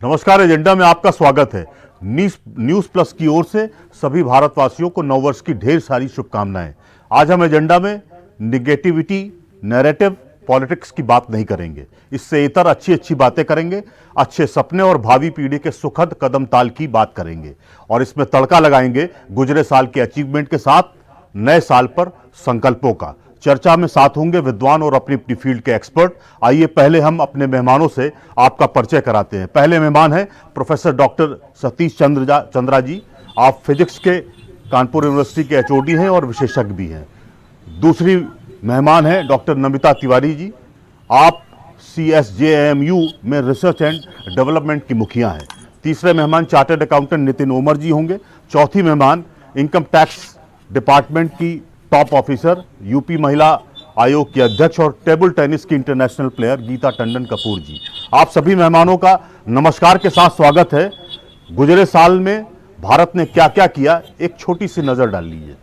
नमस्कार, एजेंडा में आपका स्वागत है। न्यूज प्लस की ओर से सभी भारतवासियों को नववर्ष की ढेर सारी शुभकामनाएं। आज हम एजेंडा में निगेटिविटी, नैरेटिव, पॉलिटिक्स की बात नहीं करेंगे। इससे इतर अच्छी अच्छी बातें करेंगे, अच्छे सपने और भावी पीढ़ी के सुखद कदम ताल की बात करेंगे और इसमें तड़का लगाएंगे गुजरे साल के अचीवमेंट के साथ नए साल पर संकल्पों का। चर्चा में साथ होंगे विद्वान और अपनी अपनी फील्ड के एक्सपर्ट। आइए पहले हम अपने मेहमानों से आपका परिचय कराते हैं। पहले मेहमान है प्रोफेसर डॉक्टर सतीश चंद्रा जी। आप फिजिक्स के कानपुर यूनिवर्सिटी के एचओडी हैं और विशेषज्ञ भी हैं। दूसरी मेहमान है डॉक्टर नमिता तिवारी जी। आप CSJMU में रिसर्च एंड डेवलपमेंट की मुखिया हैं। तीसरे मेहमान चार्टर्ड अकाउंटेंट नितिन ओमर जी होंगे। चौथी मेहमान इनकम टैक्स डिपार्टमेंट की टॉप ऑफिसर, यूपी महिला आयोग की अध्यक्ष और टेबल टेनिस की इंटरनेशनल प्लेयर गीता टंडन कपूर जी। आप सभी मेहमानों का नमस्कार के साथ स्वागत है। गुजरे साल में भारत ने क्या क्या किया, एक छोटी सी नजर डाल लीजिए।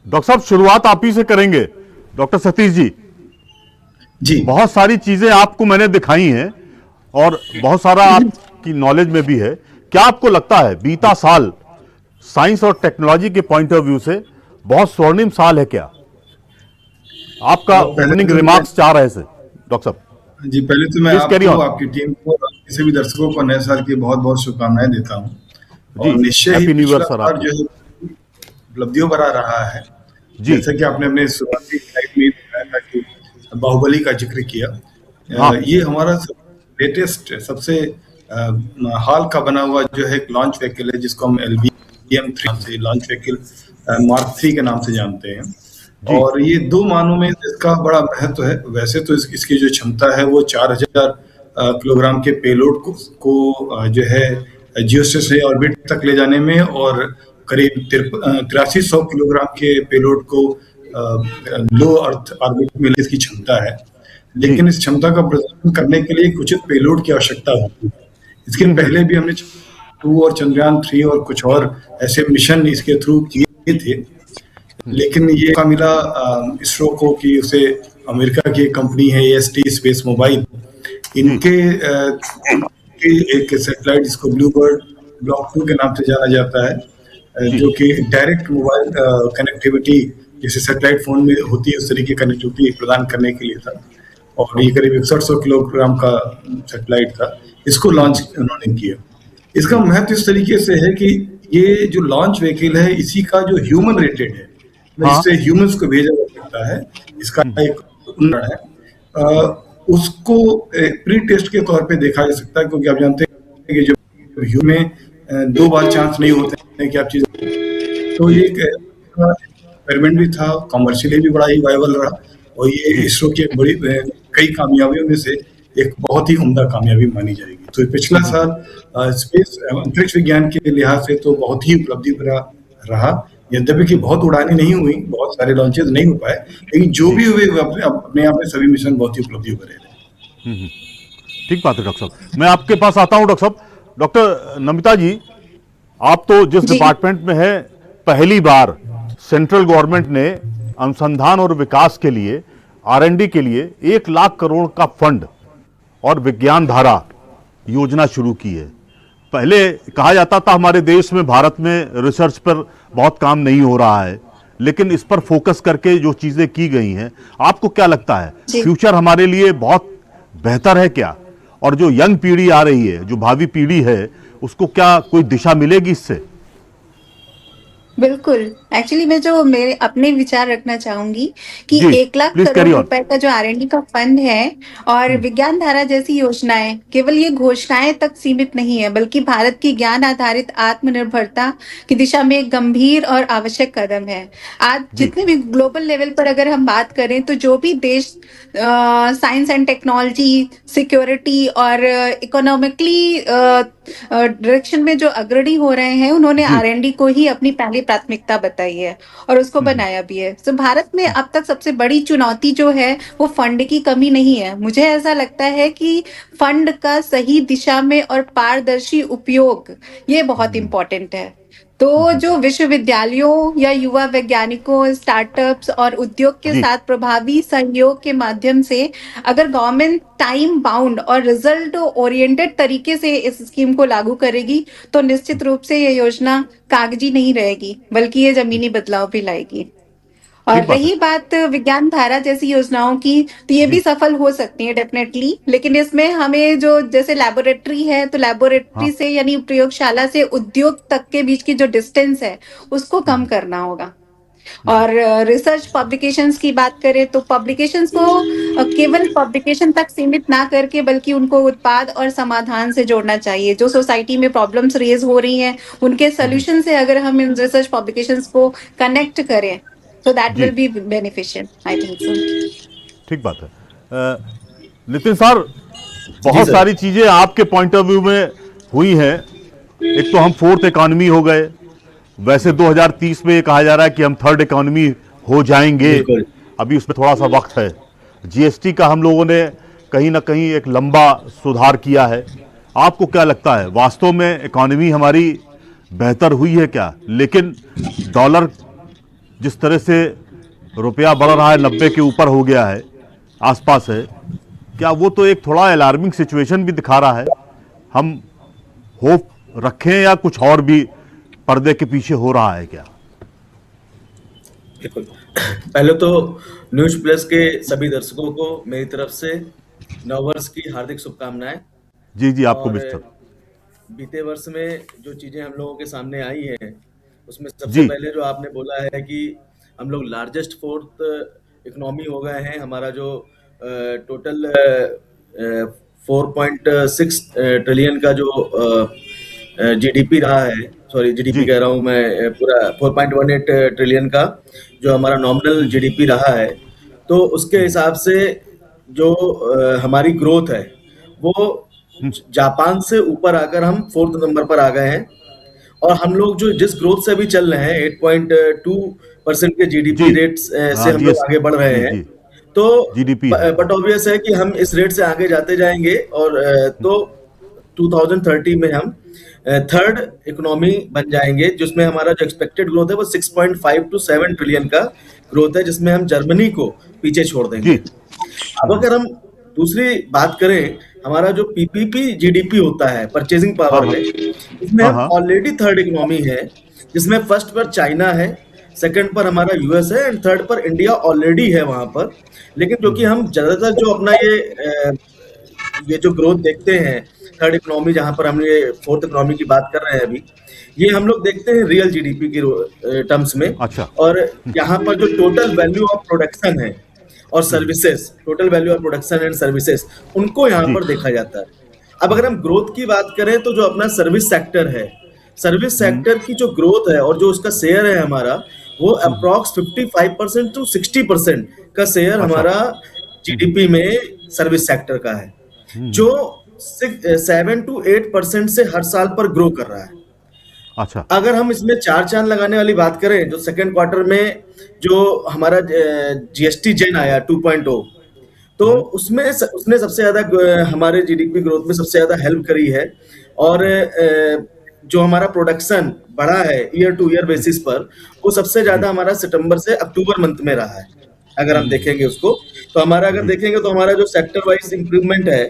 डॉक्टर साहब शुरुआत आप ही से करेंगे। डॉक्टर सतीश जी, जी बहुत सारी चीजें आपको मैंने दिखाई हैं और बहुत सारा आपकी नॉलेज में भी है। क्या आपको लगता है बीता साल साइंस और टेक्नोलॉजी के पॉइंट ऑफ व्यू से बहुत स्वर्णिम साल है क्या? आपका पहले ओपनिंग तो रिमार्क्स चाह रहे थे डॉक्टर साहब। जी पहले तो मैं प्लीज कैरी आपको, ऑन। आपकी टीम को और किसी भी दर्शकों को नए साल की बहुत बहुत शुभकामनाएं देता हूं। जी, और निश्चय ही हैप्पी न्यू ईयर पिछला सर साल आपको। जो है उपलब्धियों भरा रहा है। जी जैसे कि आपने अपने शुरुआती स्लाइड में बताया था कि बाहुबली का जिक्र किया। हाँ ये हमारा लेटेस्ट सबसे हाल का बना हुआ जो है एक लॉन्च व्हीकल है, जिसको हम LVM-3 से लॉन्च व्हीकल मार्क 3 के नाम से जानते हैं। जी और ये 2 मानों में इसका बड़ा महत्व है। वैसे तो इसकी जो क्षमता है वो 4000 किलोग्राम के पेलोड को जो है जियोस्टेशनरी ऑर्बिट तक ले जाने में, और करीब 8300 किलोग्राम के पेलोड को लो अर्थ ऑर्बिट में ले इसकी क्षमता है। जी लेकिन इस क्षमता का प्रदर्शन करने के लिए एक उचित पेलोड की आवश्यकता होती है। इसके पहले भी हमने 2 और चंद्रयान-3 और कुछ और ऐसे मिशन इसके थ्रू किए थे। लेकिन ये मौका मिला इसरो को कि उसे अमेरिका की एक कंपनी है AST स्पेस मोबाइल, इनके के एक सैटेलाइट जिसको ब्लूबर्ड ब्लॉक 2 के नाम से जाना जाता है, जी जो कि डायरेक्ट मोबाइल कनेक्टिविटी जैसे सैटेलाइट फोन में होती है उस तरीके की कनेक्टिविटी प्रदान करने के लिए था। और ये करीब 6100 किलोग्राम का सैटेलाइट था। इसको लॉन्च उन्होंने किया। इसका महत्व इस तरीके से है कि ये जो लॉन्च व्हीकल है इसी का जो ह्यूमन रेटेड है, हाँ इससे ह्यूमंस को भेजा जा सकता है, इसका एक उदाहरण है। उसको प्री टेस्ट के तौर पे देखा जा सकता है, क्योंकि आप जानते हैं कि जब ह्यूमन 2 बार चांस नहीं होते हैं कि आप चीज, तो ये एक एक्सपेरिमेंट भी था, कमर्शियली भी बड़ा ही वायबल रहा। और ये जी इसरो की एक बड़ी कई कामयाबियों में से एक बहुत ही उम्दा कामयाबी मानी जाएगी। तो पिछला साल स्पेस अंतरिक्ष विज्ञान के लिहाज से तो बहुत ही उपलब्धि भरा रहा। यद्यपि कि बहुत उड़ानें नहीं हुई, बहुत सारे लॉन्चेस नहीं हो पाए, लेकिन जो भी हुए वो अपने आप में सभी मिशन बहुत ही उपलब्धि भरे रहे। ठीक बात है डॉक्टर साहब। मैं आपके पास आता हूं डॉक्टर साहब। डॉक्टर नमिता जी, आप तो जिस जी डिपार्टमेंट में है, पहली बार सेंट्रल गवर्नमेंट ने अनुसंधान और विकास के लिए R&D के लिए 1 लाख करोड़ का फंड और विज्ञान धारा योजना शुरू की है। पहले कहा जाता था हमारे देश में, भारत में रिसर्च पर बहुत काम नहीं हो रहा है, लेकिन इस पर फोकस करके जो चीजें की गई हैं, आपको क्या लगता है जी फ्यूचर हमारे लिए बहुत बेहतर है क्या? और जो यंग पीढ़ी आ रही है, जो भावी पीढ़ी है, उसको क्या कोई दिशा मिलेगी इससे? बिल्कुल। एक्चुअली मैं जो मेरे अपने विचार रखना चाहूंगी कि जी 1 lakh please crore carry on. रुपए का जो R&D का फंड है और विज्ञान धारा जैसी योजनाएं केवल ये घोषणाएं तक सीमित नहीं है, बल्कि भारत की ज्ञान आधारित आत्मनिर्भरता की दिशा में एक गंभीर और आवश्यक कदम है। आज जी जितने भी ग्लोबल लेवल पर अगर हम बात करें तो जो भी देश साइंस एंड टेक्नोलॉजी, सिक्योरिटी और इकोनॉमिकली डायरेक्शन में जो अग्रणी हो रहे हैं, उन्होंने जी R&D को ही अपनी पहली प्राथमिकता बताई है और उसको बनाया भी है। तो भारत में अब तक सबसे बड़ी चुनौती जो है वो फंड की कमी नहीं है। मुझे ऐसा लगता है कि फंड का सही दिशा में और पारदर्शी उपयोग ये बहुत इम्पोर्टेंट है। तो जो विश्वविद्यालयों या युवा वैज्ञानिकों, स्टार्टअप्स और उद्योग के जी साथ प्रभावी सहयोग के माध्यम से अगर गवर्नमेंट टाइम बाउंड और रिजल्ट ओरिएंटेड तरीके से इस स्कीम को लागू करेगी तो निश्चित रूप से ये योजना कागजी नहीं रहेगी, बल्कि ये जमीनी बदलाव भी लाएगी। और ठीक बात है। रही बात विज्ञान धारा जैसी योजनाओं की, तो ये भी जी सफल हो सकती है डेफिनेटली, लेकिन इसमें हमें जो जैसे लेबोरेटरी है तो लेबोरेटरी हाँ से यानी प्रयोगशाला से उद्योग तक के बीच की जो डिस्टेंस है उसको कम करना होगा। और रिसर्च पब्लिकेशंस की बात करें तो पब्लिकेशंस को केवल पब्लिकेशन तक सीमित ना करके बल्कि उनको उत्पाद और समाधान से जोड़ना चाहिए। जो सोसाइटी में प्रॉब्लम्स रेज हो रही हैं उनके सोल्यूशन से अगर हम इन रिसर्च पब्लिकेशंस को कनेक्ट करें so that will जी be beneficial, I think so. ठीक बात है। नितिन सर, जी बहुत सर। सारी चीजें आपके पॉइंट ऑफ व्यू में हुई हैं। एक तो हम फोर्थ इकोनॉमी हो गए, वैसे 2030 में ये कहा जा रहा है कि हम थर्ड इकोनॉमी हो जाएंगे। बिल्कुल। अभी उसमें थोड़ा सा वक्त है। जीएसटी का हम लोगों ने कहीं ना कहीं एक लंबा सुधार किया है। आपको क्या लगता है, वास्तव में इकोनॉमी हमारी बेहतर हुई है क्या? लेकिन डॉलर जिस तरह से रुपया बढ़ रहा है, 90 के ऊपर हो गया है, आसपास है, क्या वो तो एक थोड़ा अलार्मिंग सिचुएशन भी दिखा रहा है? हम होप रखें या कुछ और भी पर्दे के पीछे हो रहा है क्या? बिल्कुल। पहले तो न्यूज प्लस के सभी दर्शकों को मेरी तरफ से नववर्ष की हार्दिक शुभकामनाएं। जी जी, आपको और मिस्टर। बीते वर्ष में जो चीजें हम लोगों के सामने आई हैं, उसमें सबसे जी पहले जो आपने बोला है कि हम लोग लार्जेस्ट फोर्थ इकोनॉमी हो गए हैं। हमारा जो टोटल 4.6 ट्रिलियन का जो जीडीपी रहा है, सॉरी जीडीपी जी कह रहा हूँ मैं, पूरा 4.18 ट्रिलियन का जो हमारा नॉमिनल जीडीपी रहा है, तो उसके हिसाब से जो हमारी ग्रोथ है वो जापान से ऊपर आकर हम 4th नंबर पर आ गए हैं। और हम लोग जो जिस ग्रोथ से अभी चल रहे हैं 8.2% के जीडीपी जी, रेट से हाँ हम जी, लोग आगे बढ़ रहे जी हैं। जी, तो जीडीपी है। बट ऑब्वियस है कि हम इस रेट से आगे जाते जाएंगे और तो 2030 में हम थर्ड इकोनॉमी बन जाएंगे, जिसमें हमारा जो एक्सपेक्टेड ग्रोथ है वो 6.5 टू 7 ट्रिलियन का ग्रोथ है, जिसमें हम जर्मनी को पीछे छोड़ देंगे। जी अब अगर हम दूसरी बात करें, हमारा जो पीपीपी जीडीपी होता है परचेजिंग हाँ पावर हाँ में, इसमें हाँ हम हाँ ऑलरेडी थर्ड इकोनॉमी है, जिसमें फर्स्ट पर चाइना है, सेकंड पर हमारा यूएस है एंड थर्ड पर इंडिया ऑलरेडी है वहां पर। लेकिन जो कि हम ज्यादातर जो अपना ये जो ग्रोथ देखते हैं, थर्ड इकोनॉमी जहां पर हम ये फोर्थ इकोनॉमी की बात कर रहे हैं अभी, ये हम लोग देखते हैं रियल जीडीपी की टर्म्स में। अच्छा और यहाँ पर जो टोटल वैल्यू ऑफ प्रोडक्शन है और services, total value of production and services, उनको यहाँ जी पर देखा जाता है। अब अगर हम ग्रोथ की बात करें तो जो अपना सर्विस सेक्टर है, सर्विस सेक्टर की जो ग्रोथ है और जो उसका शेयर है हमारा, वो अप्रॉक्स 55% टू 60% का शेयर अच्छा हमारा जीडीपी में सर्विस सेक्टर का है, जो 7 to 8% से हर साल पर ग्रो कर रहा है। अच्छा अगर हम इसमें चार चांद लगाने वाली बात करें, जो सेकेंड क्वार्टर में जो हमारा जीएसटी जेन आया 2.0, तो उसमें उसने सबसे ज्यादा हमारे जीडीपी ग्रोथ में सबसे ज्यादा हेल्प करी है। और जो हमारा प्रोडक्शन बढ़ा है ईयर टू ईयर बेसिस पर, वो सबसे ज्यादा हमारा सितंबर से अक्टूबर मंथ में रहा है। अगर हम देखेंगे उसको, तो हमारा अगर जी देखेंगे तो हमारा जो सेक्टर वाइज इंप्रूवमेंट है,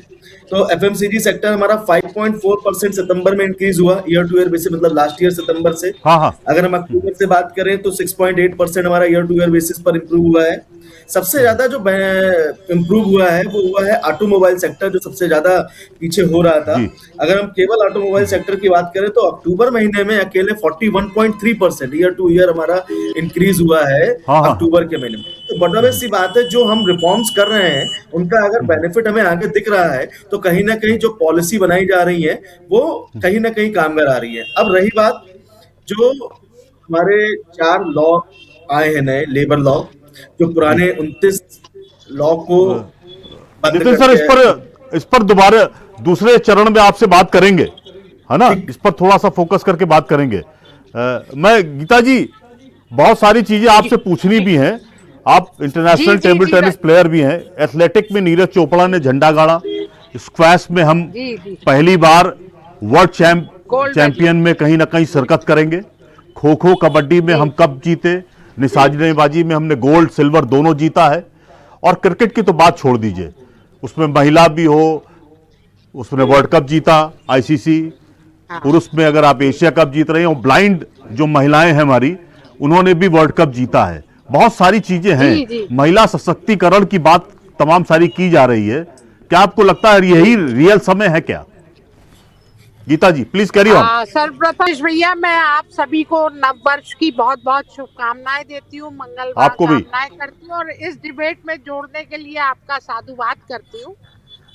तो एफएमसीजी सेक्टर हमारा 5.4% सितंबर में इंक्रीज हुआ ईयर टू ईयर बेसिस, मतलब लास्ट ईयर सितंबर से। हाँ हाँ अगर हम अक्टूबर से बात करें तो 6.8% हमारा ईयर टू ईयर बेसिस पर इंप्रूव हुआ है। सबसे ज्यादा जो इंप्रूव हुआ है वो हुआ है ऑटोमोबाइल सेक्टर, जो सबसे ज्यादा पीछे हो रहा था। जी अगर हम केवल ऑटोमोबाइल सेक्टर की बात करें तो अक्टूबर महीने में अकेले 41.3% ईयर टू ईयर हमारा इंक्रीज हुआ है हाँ हाँ अक्टूबर के महीने में। तो बड़ा सी बात है, जो हम रिफॉर्म्स कर रहे हैं उनका अगर बेनिफिट हमें आगे दिख रहा है, तो कहीं ना कहीं जो पॉलिसी बनाई जा रही है वो कहीं ना कहीं कामगार आ रही है। अब रही बात जो हमारे 4 लॉ आए हैं नए लेबर लॉ, जो जी पुराने 29 लॉ को बंद नितिन सर, करके, इस पर दोबारा दूसरे चरण में आपसे बात करेंगे, है ना? ठीक। इस पर थोड़ा सा फोकस करके बात करेंगे। मैं गीता जी, बहुत सारी चीजें आपसे पूछनी भी हैं। आप इंटरनेशनल जी टेबल जी टेनिस प्लेयर भी हैं। एथलेटिक में नीरज चोपड़ा ने झंडा गाड़ा। स्क्वैश में हम जी जी पहली बार वर्ल्ड गोल्ड चैंपियन में कहीं ना कहीं शिरकत करेंगे। खो खो कबड्डी में हम कप जीते। निशानेबाजी में हमने गोल्ड सिल्वर दोनों जीता है। और क्रिकेट की तो बात छोड़ दीजिए, उसमें महिला भी हो, उसने वर्ल्ड कप जीता आईसीसी। पुरुष में अगर आप एशिया कप जीत रहे हो, ब्लाइंड जो महिलाएं हैं हमारी, उन्होंने भी वर्ल्ड कप जीता है। बहुत सारी चीजें हैं। जी जी महिला सशक्तिकरण की बात तमाम सारी की जा रही है। क्या आपको लगता है यही रियल समय है क्या? गीता जी प्लीज कैरी ऑन। सर्वप्रथम भैया, मैं आप सभी को नव वर्ष की बहुत बहुत शुभकामनाएं देती हूँ, मंगलवार आपको भी। कामनाएं करती हूँ और इस डिबेट में जोड़ने के लिए आपका साधुवाद करती हूँ।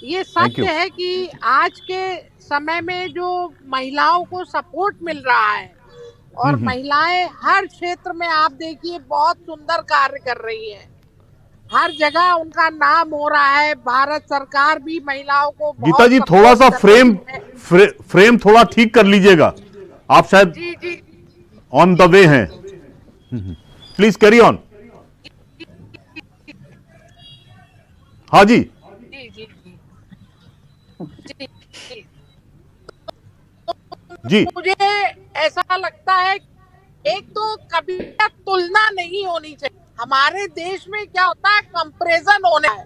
ये Thank you. सत्य है कि आज के समय में जो महिलाओं को सपोर्ट मिल रहा है और महिलाएं हर क्षेत्र में आप देखिए बहुत सुंदर कार्य कर रही है, हर जगह उनका नाम हो रहा है। भारत सरकार भी महिलाओं को बहुत गीता जी थोड़ा सा सपोर्ट कर रही है। फ्रेम थोड़ा ठीक कर लीजिएगा, आप शायद जी जी ऑन द वे हैं। Please carry on. हाँ जी जी जी जी जी। जी मुझे ऐसा लगता है एक तो कभी तुलना नहीं होनी चाहिए। हमारे देश में क्या होता है, कंपैरिजन होना है,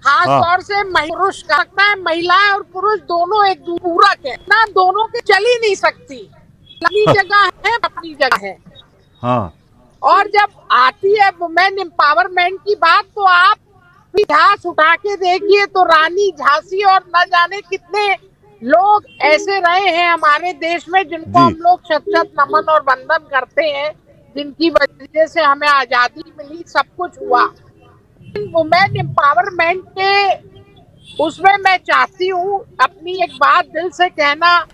खास हाँ। तौर से पुरुष का लगता है महिलाएं और पुरुष दोनों एक पूरक है ना, दोनों की चल ही नहीं सकती। अपनी जगह है, अपनी जगह है। हाँ। और जब आती है वुमेन एम्पावरमेंट की बात, तो आप इतिहास उठा के देखिए तो रानी झांसी और न जाने कितने लोग ऐसे रहे हैं हमारे देश में जिनको जी। हम लोग शत शत नमन और वंदन करते हैं, जिनकी वजह से हमें आजादी मिली, सब कुछ हुआ। वुमेन एम्पावरमेंट के उसमें मैं चाहती हूँ अपनी एक बात दिल से कहना।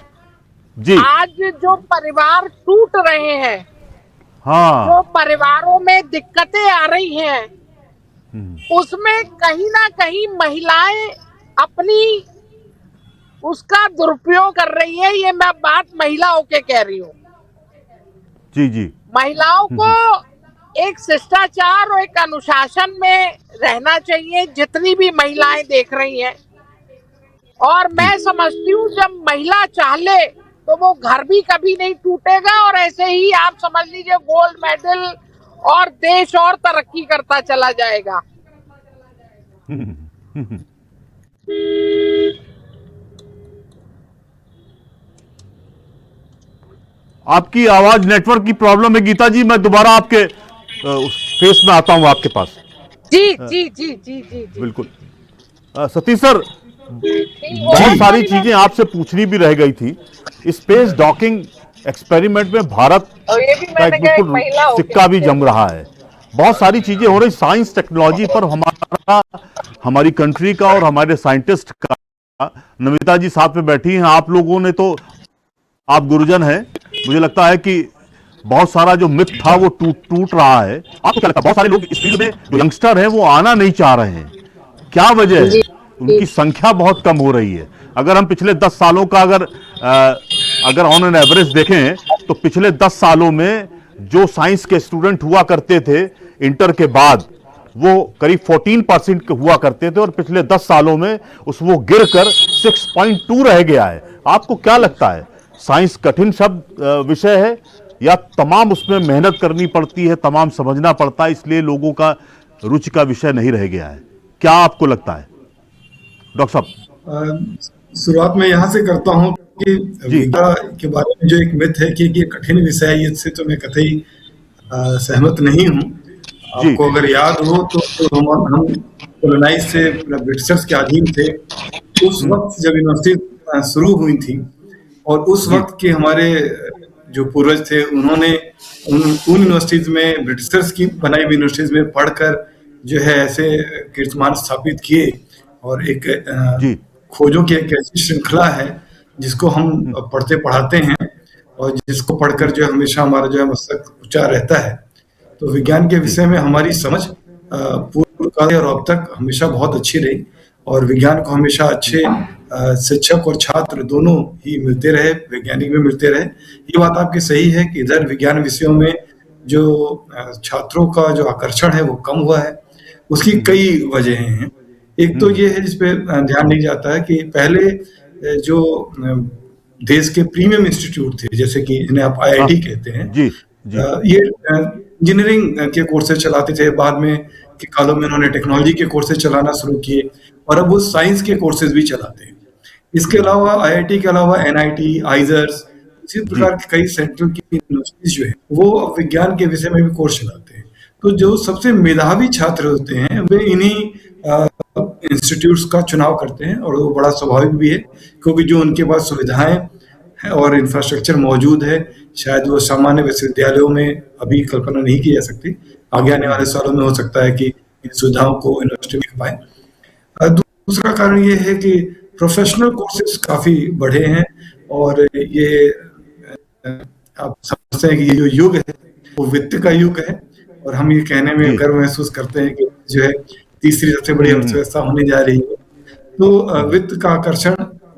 जी। आज जो परिवार टूट रहे हैं, हाँ। जो परिवारों में दिक्कतें आ रही हैं, उसमें कहीं ना कहीं महिलाएं अपनी उसका दुरुपयोग कर रही है। ये मैं बात महिलाओं के कह रही हूँ। जी जी। महिलाओं को एक शिष्टाचार और एक अनुशासन में रहना चाहिए, जितनी भी महिलाएं देख रही हैं। और मैं समझती हूँ जब महिला चाहे तो वो घर भी कभी नहीं टूटेगा, और ऐसे ही आप समझ लीजिए गोल्ड मेडल और देश और तरक्की करता चला जाएगा। आपकी आवाज नेटवर्क की प्रॉब्लम है गीता जी, मैं दोबारा आपके उस फेस में आता हूं आपके पास। जी जी जी जी जी जी। बिल्कुल। सतीश सर, बहुत सारी चीजें आपसे पूछनी भी रह गई थी। स्पेस डॉकिंग एक्सपेरिमेंट में भारत और ये भी का मैंने एक कहा एक बिल्कुल महिला हो सिक्का भी जम रहा है। बहुत सारी चीजें हो रही, साइंस टेक्नोलॉजी पर हमारी कंट्री का और हमारे साइंटिस्ट का। नमिता जी साथ में बैठी हैं, आप लोगों ने तो, आप गुरुजन हैं, मुझे लगता है कि बहुत सारा जो मिथ था वो टूट रहा है। आपको क्या लगता है, बहुत सारे लोग इस फील्ड में जो यंगस्टर हैं वो आना नहीं चाह रहे हैं, क्या वजह है? उनकी संख्या बहुत कम हो रही है। अगर हम पिछले 10 सालों का अगर ऑन एन एवरेज देखें तो पिछले 10 सालों में जो साइंस के स्टूडेंट हुआ करते थे इंटर के बाद, वो करीब 14% हुआ करते थे, और पिछले 10 सालों में वो गिरकर 6.2 रह गया है। आपको क्या लगता है, साइंस कठिन विषय है या तमाम उसमें मेहनत करनी पड़ती है, तमाम समझना पड़ता है, इसलिए लोगों का रुचि का विषय नहीं रह गया है? क्या आपको लगता है डॉक्टर साहब? शुरुआत में यहाँ से करता हूँ कि विज्ञान के बारे में जो एक मिथ है कि ये कठिन विषय है, इससे तो मैं कतई सहमत नहीं हूँ। आपको अगर याद हो तो हम कोलोनाइज से ब्रिटिशर्स के अधीन थे। उस वक्त जब यूनिवर्सिटी शुरू हुई थी, और उस वक्त के हमारे जो पूर्वज थे, उन्होंने उन यूनिवर्सिटीज में, ब्रिटिशर्स की बनाई हुई यूनिवर्सिटीज में पढ़कर जो है ऐसे कीर्तिमान स्थापित किए, और एक खोजों की एक ऐसी श्रृंखला है जिसको हम पढ़ते पढ़ाते हैं, और जिसको पढ़कर जो हमेशा हमारा जो है मस्तक ऊंचा रहता है। तो विज्ञान के विषय में हमारी समझ पूर्व काल और अब तक हमेशा बहुत अच्छी रही, और विज्ञान को हमेशा अच्छे शिक्षक और छात्र दोनों ही मिलते रहे, वैज्ञानिक भी मिलते रहे। ये बात आपकी सही है कि इधर विज्ञान विषयों में जो छात्रों का जो आकर्षण है वो कम हुआ है। उसकी कई वजहें हैं। एक तो ये है जिसपे ध्यान नहीं जाता है कि पहले जो देश के प्रीमियम इंस्टीट्यूट थे, जैसे कि जिन्हें आप IIT कहते हैं, ये इंजीनियरिंग के कोर्सेज चलाते थे। बाद में के कालों में उन्होंने टेक्नोलॉजी के कोर्सेज चलाना शुरू किए, और अब वो साइंस के कोर्सेज भी चलाते हैं। इसके अलावा IIT के अलावा NIT, आइजर्स, इसी प्रकार के कई सेंट्रल की यूनिवर्सिटीज जो है वो अब विज्ञान के विषय में भी कोर्स चलाते हैं। तो जो सबसे मेधावी छात्र होते हैं वे इन्हीं इंस्टीट्यूट्स का चुनाव करते हैं, और वो बड़ा स्वाभाविक भी है, क्योंकि जो उनके पास सुविधाएं हैं और इंफ्रास्ट्रक्चर मौजूद है, शायद वो सामान्य विश्वविद्यालयों में अभी कल्पना नहीं की जा सकती। आगे आने वाले सालों में हो सकता है कि इन सुविधाओं को यूनिवर्सिटी में पाए। दूसरा कारण ये है कि प्रोफेशनल कोर्सेज काफी बढ़े हैं, और ये आप समझते हैं कि ये जो युग है वो वित्त का युग है, और हम ये कहने में गर्व महसूस करते हैं कि जो है तीसरी सबसे बड़ी अर्थव्यवस्था होने जा रही है। तो वित्त का आकर्षण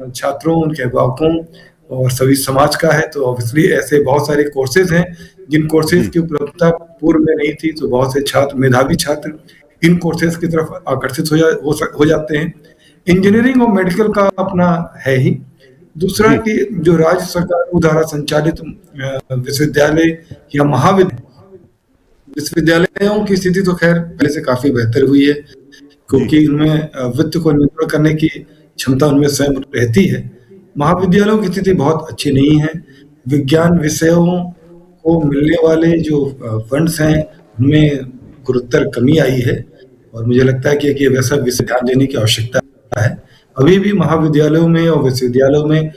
छात्रों, उनके अभिभावकों और सभी समाज का है। तो ऑब्वियसली ऐसे बहुत सारे कोर्सेज हैं जिन कोर्सेज की उपलब्धता पूर्व में नहीं थी, तो बहुत से छात्र, मेधावी छात्र इन कोर्सेज की तरफ आकर्षित हो जाते हैं। इंजीनियरिंग और मेडिकल का अपना है ही, दूसरा जी। कि जो राज्य सरकार द्वारा संचालित विश्वविद्यालय या विश्वविद्यालयों की स्थिति तो खैर पहले से काफी बेहतर हुई है, क्योंकि उनमें वित्त को नियंत्रण करने की क्षमता उनमें स्वयं रहती है। महाविद्यालयों की स्थिति बहुत अच्छी नहीं है। विज्ञान विषयों को मिलने वाले जो फंड्स हैं उनमें गुरुतर कमी आई है, और मुझे लगता है कि वैसा विषय ध्यान देने की आवश्यकता है। अभी भी महाविद्यालयों में और विश्वविद्यालयों में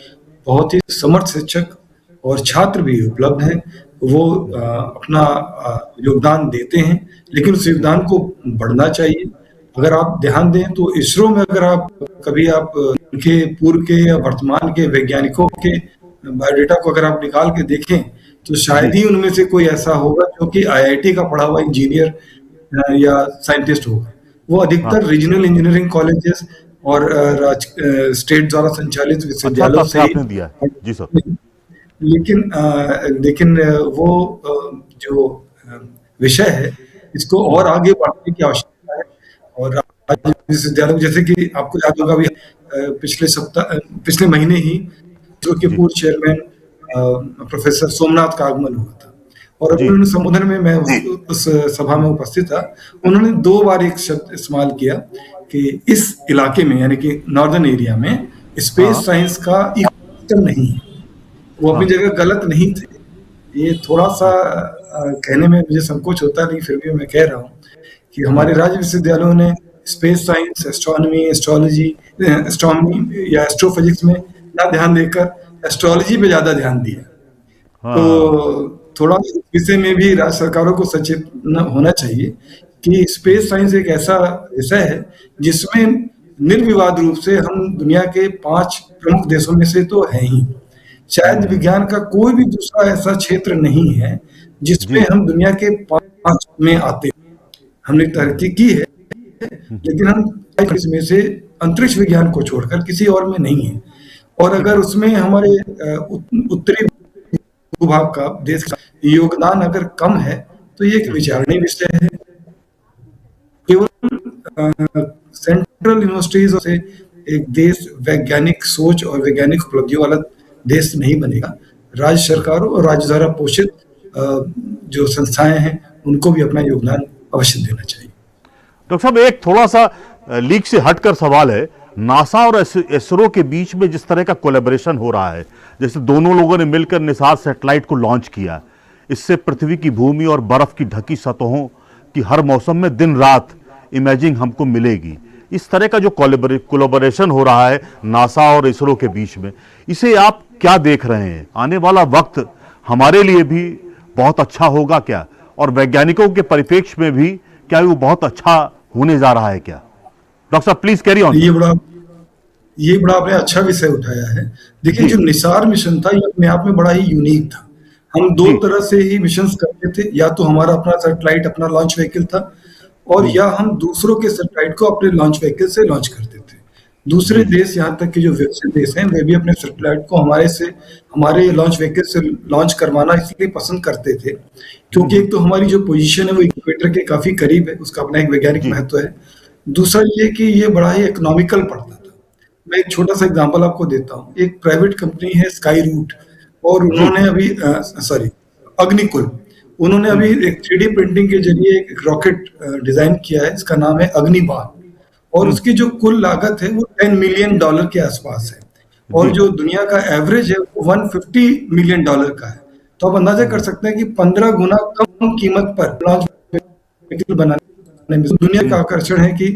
बहुत ही समर्थ शिक्षक और छात्र भी उपलब्ध हैं, वो अपना योगदान देते हैं, लेकिन उस योगदान को बढ़ना चाहिए। अगर आप ध्यान दें तो इसरो में अगर आप कभी उनके पूर्व के या वर्तमान के वैज्ञानिकों के बायोडेटा को अगर आप निकाल के देखें तो शायद ही उनमें से कोई ऐसा होगा जो कि IIT का पढ़ा हुआ इंजीनियर या साइंटिस्ट होगा। वो अधिकतर रीजनल इंजीनियरिंग कॉलेजेस और स्टेट द्वारा संचालित विश्वविद्यालयों से आपने दिया। जी सर। लेकिन वो जो विषय है इसको और आगे बढ़ाने की आवश्यकता है। और राज्य विश्वविद्यालय, जैसे कि आपको याद होगा, अभी पिछले महीने ही इसरो के पूर्व चेयरमैन प्रोफेसर सोमनाथ का आगमन हुआ था, और अभी उन्होंने संबोधन में मैं उस सभा में उपस्थित था। उन्होंने 2 बार एक शब्द इस्तेमाल किया कि इस इलाके में, यानी कि नॉर्दर्न एरिया में स्पेस साइंस का इकोसिस्टम नहीं है। वो अपनी जगह गलत नहीं थे। ये थोड़ा सा कहने में मुझे संकोच होता है, लेकिन फिर भी मैं कह रहा हूँ कि हमारे राज्य विश्वविद्यालयों ने स्पेस साइंस, एस्ट्रोनॉमी, एस्ट्रोनॉमी या एस्ट्रोफिजिक्स में ना ध्यान देकर एस्ट्रोलॉजी पे ज्यादा ध्यान दिया। तो थोड़ा इस विषय में भी राज्य सरकारों को सचेत होना चाहिए कि स्पेस साइंस एक ऐसा विषय है जिसमें निर्विवाद रूप से हम दुनिया के 5 प्रमुख देशों में से तो है ही। शायद विज्ञान का कोई भी दूसरा ऐसा क्षेत्र नहीं है जिसमें हम दुनिया के 5 में आते। हमने तरक्की की है, लेकिन हम इसमें से अंतरिक्ष विज्ञान को छोड़कर किसी और में नहीं है। और अगर उसमें हमारे उत्तरी भूभाग का देश का योगदान अगर कम है तो ये एक विचारणीय विषय है। केवल सेंट्रल यूनिवर्सिटीज से एक देश वैज्ञानिक सोच और वैज्ञानिक उपलब्धियों वाला देश नहीं बनेगा। राज्य सरकारों और राज्य द्वारा पोषित जो संस्थाएं हैं उनको भी अपना योगदान अवश्य देना चाहिए। डॉक्टर साहब, एक थोड़ा सा लीक से हटकर सवाल है, नासा और इसरो के बीच में जिस तरह का कोलैबोरेशन हो रहा है, जैसे दोनों लोगों ने मिलकर निसार सैटेलाइट को लॉन्च किया, इससे पृथ्वी की भूमि और बर्फ की ढकी सतहों की हर मौसम में दिन रात इमेजिंग हमको मिलेगी। इस तरह का जो कोलैबोरेशन हो रहा है नासा और इसरो के बीच में, इसे आप क्या देख रहे हैं? आने वाला वक्त हमारे लिए भी बहुत अच्छा होगा क्या, और वैज्ञानिकों के परिप्रेक्ष्य में भी क्या वो बहुत अच्छा होने जा रहा है क्या? डॉक्टर साहब प्लीज कैरी ऑन। ये बड़ा आपने अच्छा विषय उठाया है। देखिए, जो निसार मिशन था ये अपने आप में बड़ा ही यूनिक था। हम 2 तरह से ही मिशंस करते थे, या तो हमारा अपना सैटेलाइट, अपना लॉन्च व्हीकल था, और या हम दूसरों के सैटेलाइट को अपने लॉन्च व्हीकल से लॉन्च करते थे। दूसरे देश, यहाँ तक कि जो विकसित देश हैं, वे भी अपने सैटेलाइट को हमारे लॉन्च व्हीकल से लॉन्च करवाना इसलिए पसंद करते थे क्योंकि एक तो हमारी जो पोजीशन है वो इक्वेटर के काफी करीब है, उसका अपना एक वैज्ञानिक महत्व है। दूसरा ये कि ये बड़ा ही इकोनॉमिकल पड़ता था। मैं एक छोटा सा एग्जांपल आपको देता हूँ। एक प्राइवेट कंपनी है स्काई रूट, और उन्होंने अभी अग्निकुल, उन्होंने अभी एक 3D प्रिंटिंग के जरिए एक रॉकेट डिजाइन किया है, इसका नाम है अग्निबाण, और उसकी जो कुल लागत है वो $10 मिलियन के आसपास है, और जो दुनिया का एवरेज है वो $150 मिलियन का है। तो आप अंदाजा कर सकते हैं कि 15 गुना कम कीमत पर लॉन्च व्हीकल बनाने में दुनिया का आकर्षण है कि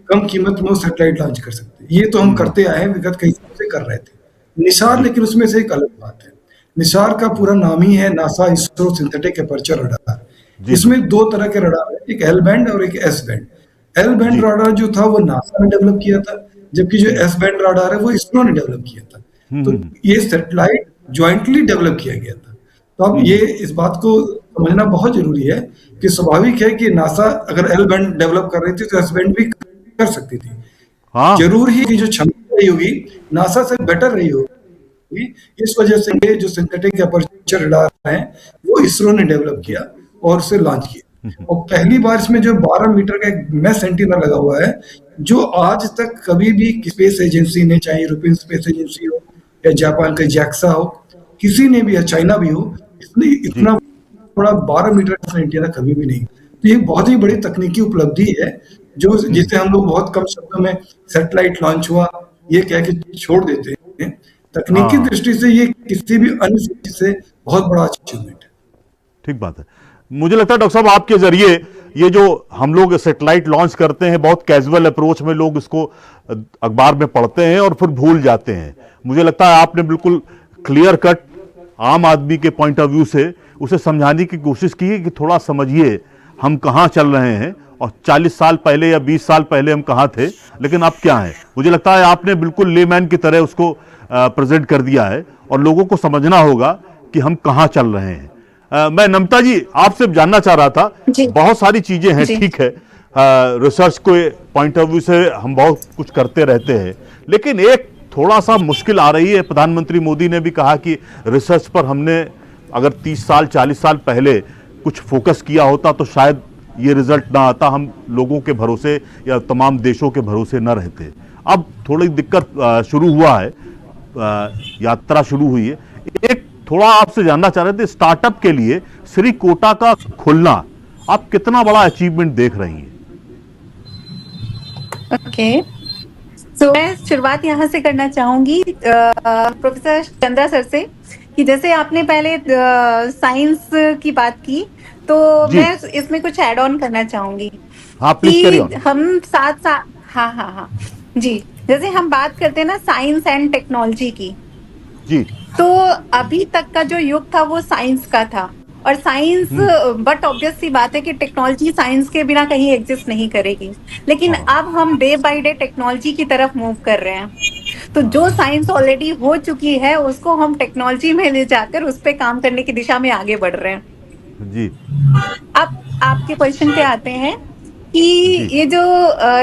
कम कीमत में वो सैटेलाइट लॉन्च कर सकते हैं। ये तो हम करते आए हैं, विगत कई सालों से कर रहे थे। निसार लेकिन उसमें से एक अलग बात है। निसार का पूरा नाम ही है NASA ISRO synthetic aperture radar. इसमें 2 तरह के रडार है, एक एल बैंड और एक S band. L band radar जो था वो नासा ने डेवलप किया था, जबकि जो एस बैंड रडार है वो इसरो ने डेवलप किया था। तो ये सैटेलाइट ज्वाइंटली डेवलप किया गया था। तो अब ये इस बात को समझना बहुत जरूरी है कि स्वाभाविक है कि नासा अगर एल बैंड डेवलप कर रही थी तो एस बैंड भी कर सकती थी। जरूर ही कि जो क्षमता रही होगी नासा से बेटर रही होगी। इस वजह से जो सिंथेटिक एपर्चर रडार है वो इसरो ने डेवलप किया और उसे लॉन्च किया। और पहली बार इसमें जो 12 मीटर का एक मैस एंटीना लगा हुआ है, जो आज तक कभी भी स्पेस एजेंसी ने, चाहे यूरोपियन स्पेस एजेंसी हो या जापान का जैक्सा हो, किसी ने भी, या चाइना भी हो, इसने इतना बड़ा 12 मीटर का एंटीना कभी भी नहीं। तो ये बहुत ही बड़ी तकनीकी उपलब्धि है, जो जिसे हम लोग बहुत कम शब्दों में सैटेलाइट लॉन्च हुआ ये कह के छोड़ देते हैं। तकनीकी हाँ। दृष्टि से ये किसी भी अन्य चीज से बहुत बड़ा अचीवमेंट है। ठीक बात है। मुझे लगता है डॉक्टर साहब आपके जरिए ये जो हम लोग सैटेलाइट लॉन्च करते हैं, बहुत कैजुअल अप्रोच में लोग इसको अखबार में पढ़ते हैं और फिर भूल जाते हैं। मुझे लगता है आपने बिल्कुल क्लियर कट आम आदमी के पॉइंट ऑफ व्यू से उसे समझाने की कोशिश की है कि थोड़ा समझिए हम कहाँ चल रहे हैं और 40 साल पहले या 20 साल पहले हम कहाँ थे, लेकिन अब क्या है। मुझे लगता है आपने बिल्कुल लेमैन की तरह उसको प्रेजेंट कर दिया है और लोगों को समझना होगा कि हम कहाँ चल रहे हैं। मैं नमता जी आपसे जानना चाह रहा था, जी। बहुत सारी चीजें हैं, जी। ठीक है, रिसर्च के पॉइंट ऑफ व्यू से हम बहुत कुछ करते रहते हैं, लेकिन एक थोड़ा सा मुश्किल आ रही है। प्रधानमंत्री मोदी ने भी कहा कि रिसर्च पर हमने अगर 30 साल 40 साल पहले कुछ फोकस किया होता तो शायद ये रिजल्ट ना आता, हम लोगों के भरोसे या तमाम देशों के भरोसे न रहते। अब थोड़ी दिक्कत शुरू हुआ है, यात्रा शुरू हुई है। एक थोड़ा आपसे जानना चाह रहे थे, स्टार्टअप के लिए श्रीकोटा का खुलना आप कितना बड़ा अचीवमेंट देख रही हैं? ओके, तो मैं शुरुआत यहाँ से करना चाहूंगी प्रोफेसर चंद्रा सर से, कि जैसे आपने पहले साइंस की बात की, तो जी। मैं इसमें कुछ ऐड ऑन करना चाहूंगी हाँ प्लीज कैरी कि ऑन। हम साथ साथ, हाँ हाँ हाँ जी, जैसे हम बात करते हैं ना साइंस एंड टेक्नोलॉजी की, जी तो अभी तक का जो युग था वो साइंस का था, और साइंस, बट ऑब्वियस सी बात है कि टेक्नोलॉजी साइंस के बिना कहीं एग्जिस्ट नहीं करेगी। लेकिन अब हम डे बाय डे टेक्नोलॉजी की तरफ मूव कर रहे हैं, तो जो साइंस ऑलरेडी हो चुकी है उसको हम टेक्नोलॉजी में ले जाकर उस पर काम करने की दिशा में आगे बढ़ रहे हैं। जी अब आपके क्वेश्चन पे आते हैं कि जी ये जो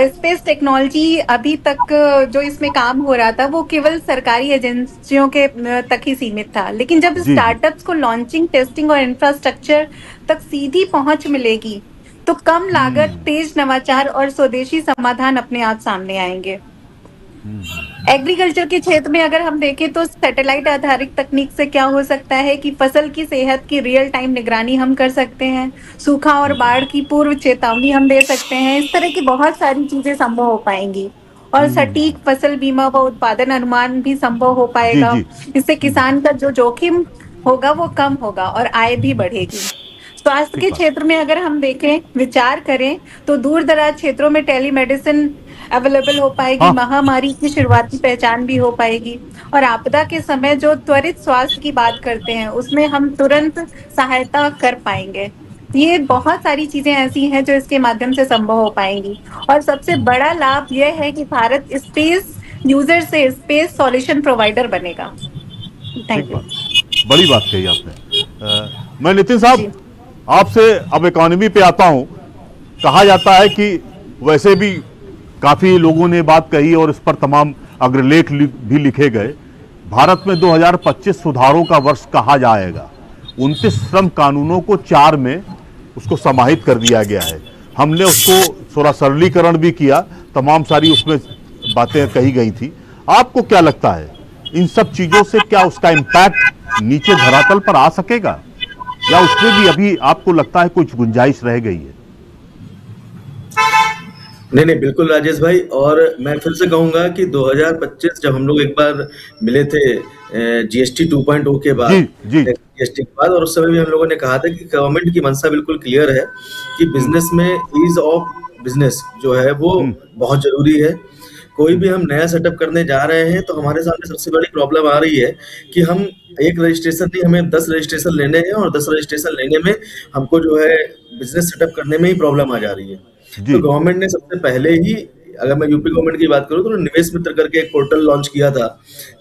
स्पेस टेक्नोलॉजी अभी तक जो इसमें काम हो रहा था वो केवल सरकारी एजेंसियों के तक ही सीमित था, लेकिन जब जी स्टार्टअप्स को लॉन्चिंग, टेस्टिंग और इंफ्रास्ट्रक्चर तक सीधी पहुंच मिलेगी तो कम लागत, तेज नवाचार और स्वदेशी समाधान अपने आप सामने आएंगे। एग्रीकल्चर के क्षेत्र में अगर हम देखें तो सैटेलाइट आधारित तकनीक से क्या हो सकता है कि फसल की सेहत की रियल टाइम निगरानी हम कर सकते हैं, सूखा और बाढ़ की पूर्व चेतावनी हम दे सकते हैं। इस तरह की बहुत सारी चीजें संभव हो पाएंगी, और सटीक फसल बीमा व उत्पादन अनुमान भी संभव हो जी पाएगा। जी इससे किसान का जो जोखिम होगा वो कम होगा और आय भी बढ़ेगी। स्वास्थ्य के क्षेत्र में अगर हम देखें, विचार करें तो दूर दराज क्षेत्रों में टेलीमेडिसिन अवेलेबल हो पाएगी, हाँ। महामारी की शुरुआती पहचान भी हो पाएगी, और आपदा के समय जो त्वरित स्वास्थ्य की बात करते हैं उसमें हम तुरंत सहायता कर पाएंगे। ये बहुत सारी चीजें ऐसी हैं जो इसके माध्यम से संभव हो पाएंगी, और सबसे बड़ा लाभ यह है कि भारत स्पेस यूजर से स्पेस सॉल्यूशन प्रोवाइडर बनेगा। थैंक ठीक यू। बात, बड़ी बात कही आपने। मैं नितिन साहब आपसे अब इकोनॉमी पे आता हूं। कहा जाता है कि वैसे भी काफी लोगों ने बात कही और इस पर तमाम अग्रलेख भी लिखे गए। भारत में 2025 सुधारों का वर्ष कहा जाएगा। 29 श्रम कानूनों को 4 में उसको समाहित कर दिया गया है। हमने उसको थोड़ा सरलीकरण भी किया, तमाम सारी उसमें बातें कही गई थी। आपको क्या लगता है इन सब चीजों से क्या उसका इम्पैक्ट नीचे धरातल पर आ सकेगा, या उसमें भी अभी आपको लगता है कुछ गुंजाइश रह गई है? नहीं, बिल्कुल राजेश भाई, और मैं फिर से कहूंगा कि 2025 जब हम लोग एक बार मिले थे जीएसटी 2.0 के बाद, जी जीएसटी के बाद, और उस समय भी हम लोगों ने कहा था कि गवर्नमेंट की मंशा बिल्कुल क्लियर है कि बिजनेस में ईज ऑफ बिजनेस जो है वो बहुत जरूरी है। कोई भी हम नया सेटअप करने जा रहे हैं तो हमारे सामने सबसे बड़ी प्रॉब्लम आ रही है कि हम एक रजिस्ट्रेशन नहीं, हमें 10 रजिस्ट्रेशन लेने हैं, और 10 रजिस्ट्रेशन लेने में हमको जो है बिजनेस सेटअप करने में ही प्रॉब्लम आ जा रही है। तो गवर्नमेंट ने सबसे पहले ही, अगर मैं यूपी गवर्नमेंट की बात करूं तो निवेश मित्र करके एक पोर्टल लॉन्च किया था,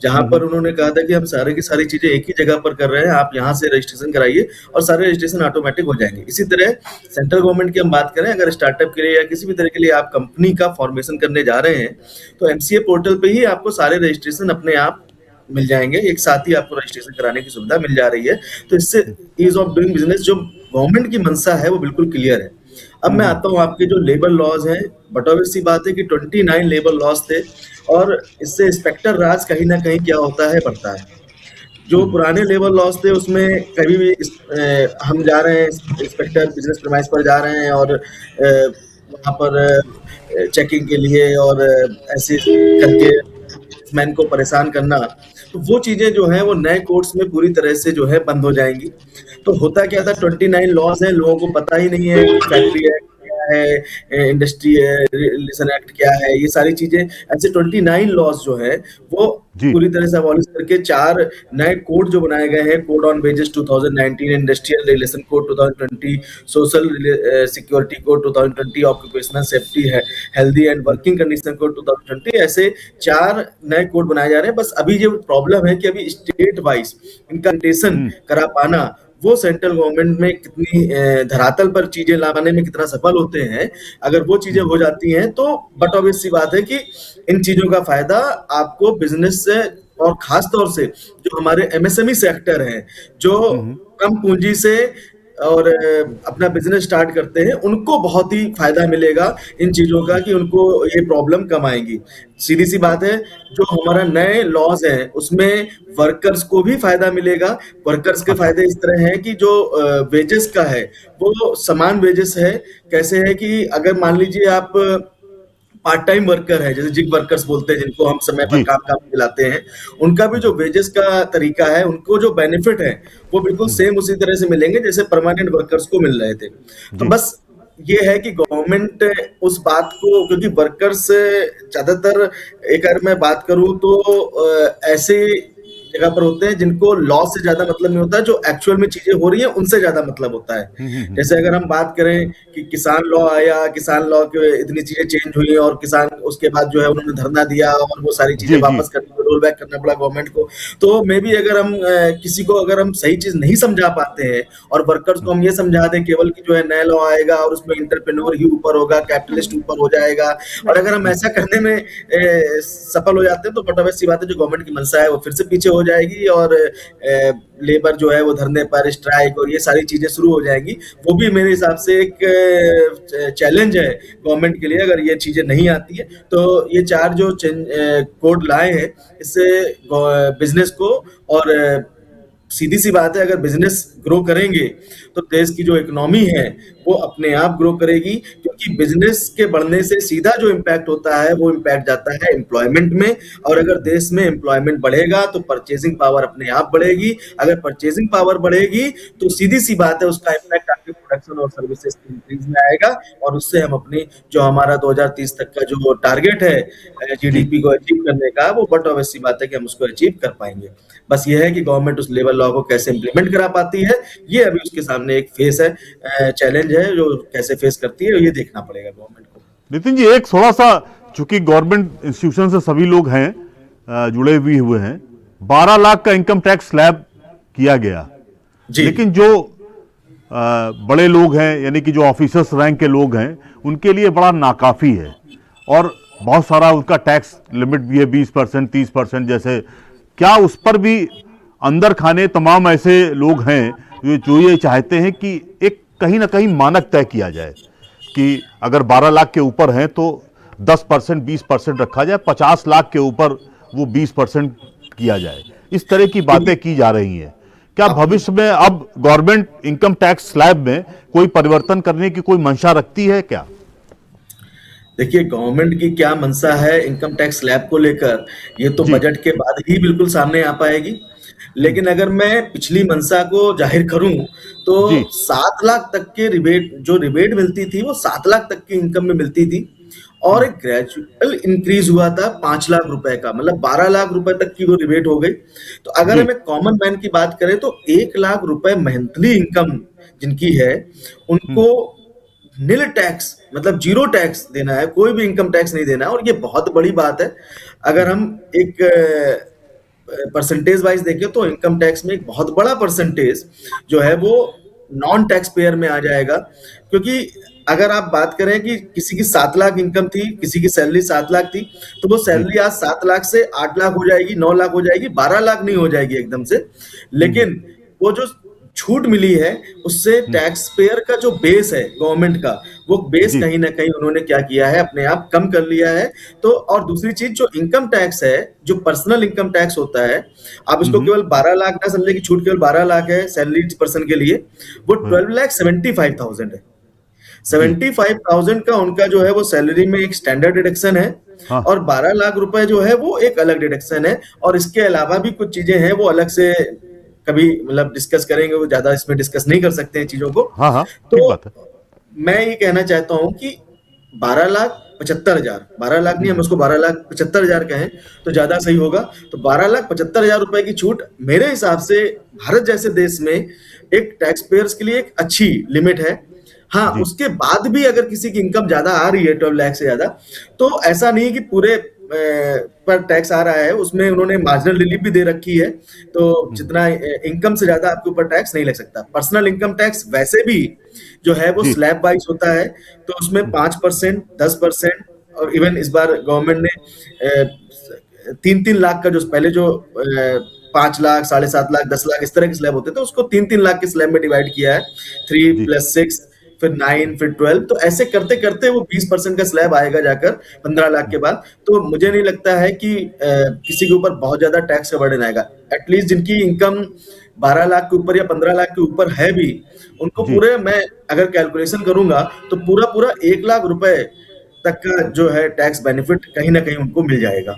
जहां पर उन्होंने कहा था कि हम सारे की सारी चीजें एक ही जगह पर कर रहे हैं, आप यहां से रजिस्ट्रेशन कराइए और सारे रजिस्ट्रेशन ऑटोमेटिक हो जाएंगे। इसी तरह सेंट्रल गवर्नमेंट की हम बात करें, अगर स्टार्टअप के लिए या किसी भी तरह के लिए आप कंपनी का फॉर्मेशन करने जा रहे हैं तो एमसीए पोर्टल पे ही आपको सारे रजिस्ट्रेशन अपने आप मिल जाएंगे, एक साथ ही आपको रजिस्ट्रेशन कराने की सुविधा मिल जा रही है। तो इससे ईज ऑफ डूइंग बिजनेस जो गवर्नमेंट की मंशा है वो बिल्कुल क्लियर है। अब मैं आता हूँ आपके जो लेबर लॉज हैं, बट ऑब्वियस सी बात है कि 29 लेबर लॉज थे, और इससे इंस्पेक्टर राज कहीं ना कहीं क्या होता है, बढ़ता है। जो पुराने लेबर लॉज थे उसमें कभी भी हम जा रहे हैं इंस्पेक्टर बिजनेस प्रीमाइस पर जा रहे हैं और वहां पर चेकिंग के लिए और ऐसे करके मैन को परेशान करना, तो वो चीजें जो है वो नए कोर्ट्स में पूरी तरह से जो है बंद हो जाएंगी। तो होता क्या था, 29 लॉज हैं, लोगों को पता ही नहीं है कि फैक्ट्री एक्ट क्या है, इंडस्ट्री रिलेशन एक्ट क्या है, ये सारी चीजें। ऐसे 29 लॉज जो है वो जी। पूरी तरह से अबॉलिश करके 4 नए कोड जो बनाए गए हैं, code on wages 2019, industrial relation code 2020, social security code 2020, occupational safety है, healthy and working condition code 2020, ऐसे 4 नए कोड बनाए जा रहे हैं। बस अभी जो प्रॉब्लम है कि अभी स्टेट वाइज इनकंटेशन करा पाना, वो सेंट्रल गवर्नमेंट में कितनी धरातल पर चीजें लाने में कितना सफल होते हैं। अगर वो चीजें हो जाती हैं तो बट ऑब्वियस सी बात है कि इन चीजों का फायदा आपको बिजनेस से, और खास तौर से जो हमारे एमएसएमई सेक्टर हैं, जो कम पूंजी से और अपना बिजनेस स्टार्ट करते हैं, उनको बहुत ही फायदा मिलेगा इन चीजों का, कि उनको ये प्रॉब्लम कम आएंगी। सीधी सी बात है, जो हमारा नए लॉज हैं उसमें वर्कर्स को भी फायदा मिलेगा। वर्कर्स के फायदे इस तरह हैं कि जो वेजेस का है वो समान वेजेस है। कैसे है कि अगर मान लीजिए आप पार्ट टाइम वर्कर है, जैसे जिग वर्कर्स बोलते हैं जिनको हम समय पर काम दिलाते हैं, उनका भी जो वेजेस का तरीका है, उनको जो बेनिफिट है वो बिल्कुल सेम उसी तरह से मिलेंगे जैसे परमानेंट वर्कर्स को मिल रहे थे। तो बस ये है कि गवर्नमेंट उस बात को, क्योंकि वर्कर्स ज्यादातर, एक अगर मैं बात करूं तो ऐसे जगह पर होते हैं जिनको लॉ से ज्यादा मतलब नहीं होता, जो एक्चुअल में चीजें हो रही हैं उनसे ज्यादा मतलब होता है। जैसे अगर हम बात करें कि किसान लॉ आया, किसान लॉ के इतनी चीजें चेंज हुई और किसान उसके बाद जो है उन्होंने धरना दिया और वो सारी चीजें वापस करने को, रोल बैक करना पड़ा गवर्नमेंट को। तो मे बी अगर हम किसी को अगर हम सही चीज नहीं समझा पाते हैं और वर्कर्स को हम ये समझा दें केवल कि जो है नया लॉ आएगा और उसमें इंटरप्रेन्योर ही ऊपर होगा, कैपिटलिस्ट ऊपर हो जाएगा, और अगर हम ऐसा करने में सफल हो जाते हैं तो बट ऑब्वियस सी बात है, जो गवर्नमेंट की मंशा है वो फिर से पीछे हो जाएगी और लेबर जो है वो धरने पर, स्ट्राइक और ये सारी चीजें शुरू हो जाएंगी। वो भी मेरे हिसाब से एक चैलेंज है गवर्नमेंट के लिए, अगर ये चीजें नहीं आती है तो। ये 4 जो कोड लाए हैं, इससे बिजनेस को, और सीधी सी बात है, अगर बिजनेस ग्रो करेंगे तो देश की जो इकोनॉमी है वो अपने आप ग्रो करेगी, क्योंकि बिजनेस के बढ़ने से सीधा जो इम्पैक्ट होता है वो इम्पैक्ट जाता है एम्प्लॉयमेंट में, और अगर देश में एम्प्लॉयमेंट बढ़ेगा तो परचेजिंग पावर अपने आप बढ़ेगी। अगर परचेजिंग पावर बढ़ेगी तो सीधी सी बात है उसका इम्पैक्ट आपके प्रोडक्शन और सर्विसेज की इंक्रीज में आएगा, और उससे हम अपनी जो हमारा 2030 तक का जो टारगेट है जीडीपी को अचीव करने का, वो बट ऑब्वियस सी बात है कि हम उसको अचीव कर पाएंगे। बस ये है कि गवर्नमेंट उस लेबर लॉ को कैसे इंप्लीमेंट करा पाती है, ये अभी उसके सामने एक फेस है, चैलेंज है, जो कैसे फेस करती है ये देखना पड़ेगा गवर्नमेंट को। नितिन जी, एक थोड़ा सा, चूंकि गवर्नमेंट इंस्टीट्यूशन से सभी लोग हैं, जुड़े हुए हैं, 12 लाख का इनकम टैक्स स्लैब किया गया, लेकिन जो बड़े लोग हैं, यानी कि जो ऑफिसर्स रैंक के लोग हैं, उनके लिए बड़ा नाकाफी है, और बहुत सारा उनका टैक्स लिमिट भी है 20%, 30% जैसे। क्या उस पर भी अंदर खाने तमाम ऐसे लोग हैं जो ये चाहते हैं कि एक कहीं ना कहीं मानक तय किया जाए कि अगर 12 लाख के ऊपर हैं तो 10%, 20% रखा जाए, 50 लाख के ऊपर वो 20% किया जाए, इस तरह की बातें की जा रही हैं। क्या भविष्य में अब गवर्नमेंट इनकम टैक्स स्लैब में कोई परिवर्तन करने की कोई मंशा रखती है क्या? देखिए, गवर्नमेंट की क्या मंशा है इनकम टैक्स स्लैब को लेकर, ये तो बजट के बाद ही बिल्कुल सामने आ पाएगी। लेकिन अगर मैं पिछली मंशा को जाहिर करूं तो 7 लाख तक के रिबेट मिलती थी, वो 7 लाख तक की इनकम में मिलती थी, और एक ग्रेजुअल इंक्रीज हुआ था 5 लाख रुपए का, मतलब 12 लाख रुपए तक की वो रिबेट हो गई। तो अगर हम एक कॉमन मैन की बात करें तो 1 लाख रुपए मंथली इनकम जिनकी है, उनको नील टैक्स, मतलब 0 टैक्स देना है, कोई भी इनकम टैक्स नहीं देना है, और ये बहुत बड़ी बात है। अगर हम एक परसेंटेज वाइज देखें तो इनकम टैक्स में एक बहुत बड़ा परसेंटेज जो है वो नॉन टैक्स पेयर में आ जाएगा, क्योंकि अगर आप बात करें कि किसी की 7 लाख इनकम थी, किसी की सैलरी 7 लाख थी, तो वो सैलरी आज 7 लाख से 8 लाख हो जाएगी, 9 लाख हो जाएगी, 12 लाख नहीं हो जाएगी एकदम से। लेकिन वो जो छूट मिली है उससे टैक्स पेयर का जो बेस है गवर्नमेंट का, वो बेस जी। कहीं ना कहीं उन्होंने क्या किया है, अपने आप कम कर लिया है। तो और दूसरी चीज जो इनकम टैक्स है, जो पर्सनल इनकम टैक्स होता है, आप इसको केवल 12 लाख ना समझे कि छूट केवल 12 लाख है सैलरीड पर्सन के लिए, वो 12,75,000 है। 75,000 का उनका जो है वो सैलरी में एक स्टैंडर्ड डिडक्शन है, हाँ। और 12 लाख रुपए जो है वो एक अलग डिडक्शन है। और इसके अलावा भी कुछ चीजें हैं वो अलग से कभी मतलब डिस्कस करेंगे, वो ज्यादा इसमें डिस्कस नहीं कर सकते हैं चीजों को। हाँ हाँ, ठीक तो बात है। मैं ये कहना चाहता हूं कि 12,75,000, 12 लाख नहीं, हम उसको 12,75,000 कहें तो ज्यादा सही होगा। तो 12,75,000 रुपए की छूट मेरे हिसाब से भारत जैसे देश में एक टैक्स पेयर्स के लिए एक अच्छी लिमिट है। हाँ, जी। उसके बाद भी अगर किसी की इनकम ज्यादा आ रही है 12 लाख से ज्यादा, तो ऐसा नहीं कि पूरे पर टैक्स आ रहा है, उसमें उन्होंने मार्जिनल रिलीफ भी दे रखी है। तो जितना इनकम से ज्यादा आपके ऊपर टैक्स नहीं लग सकता। पर्सनल इनकम टैक्स वैसे भी जो है वो जी। स्लैब वाइज होता है, तो उसमें 5%, 10%, और इवन इस बार गवर्नमेंट ने 3-3 लाख का जो पहले जो 5 लाख, 7.5 लाख, 10 लाख इस तरह के स्लैब होते थे, उसको 3-3 लाख के स्लैब में डिवाइड किया है। 3 जी। + 6 फिर 9 फिर 12, तो ऐसे करते करते वो 20% का स्लैब आएगा जाकर 15 लाख के बाद। तो मुझे नहीं लगता है कि किसी के ऊपर बहुत ज्यादा टैक्स का बर्डन आएगा। एटलीस्ट जिनकी इनकम 12 लाख के ऊपर या 15 लाख के ऊपर है भी, उनको जी। पूरे, मैं अगर कैलकुलेशन करूंगा तो पूरा पूरा 1 लाख रुपए तक का जो है टैक्स बेनिफिट कहीं ना कहीं उनको मिल जाएगा।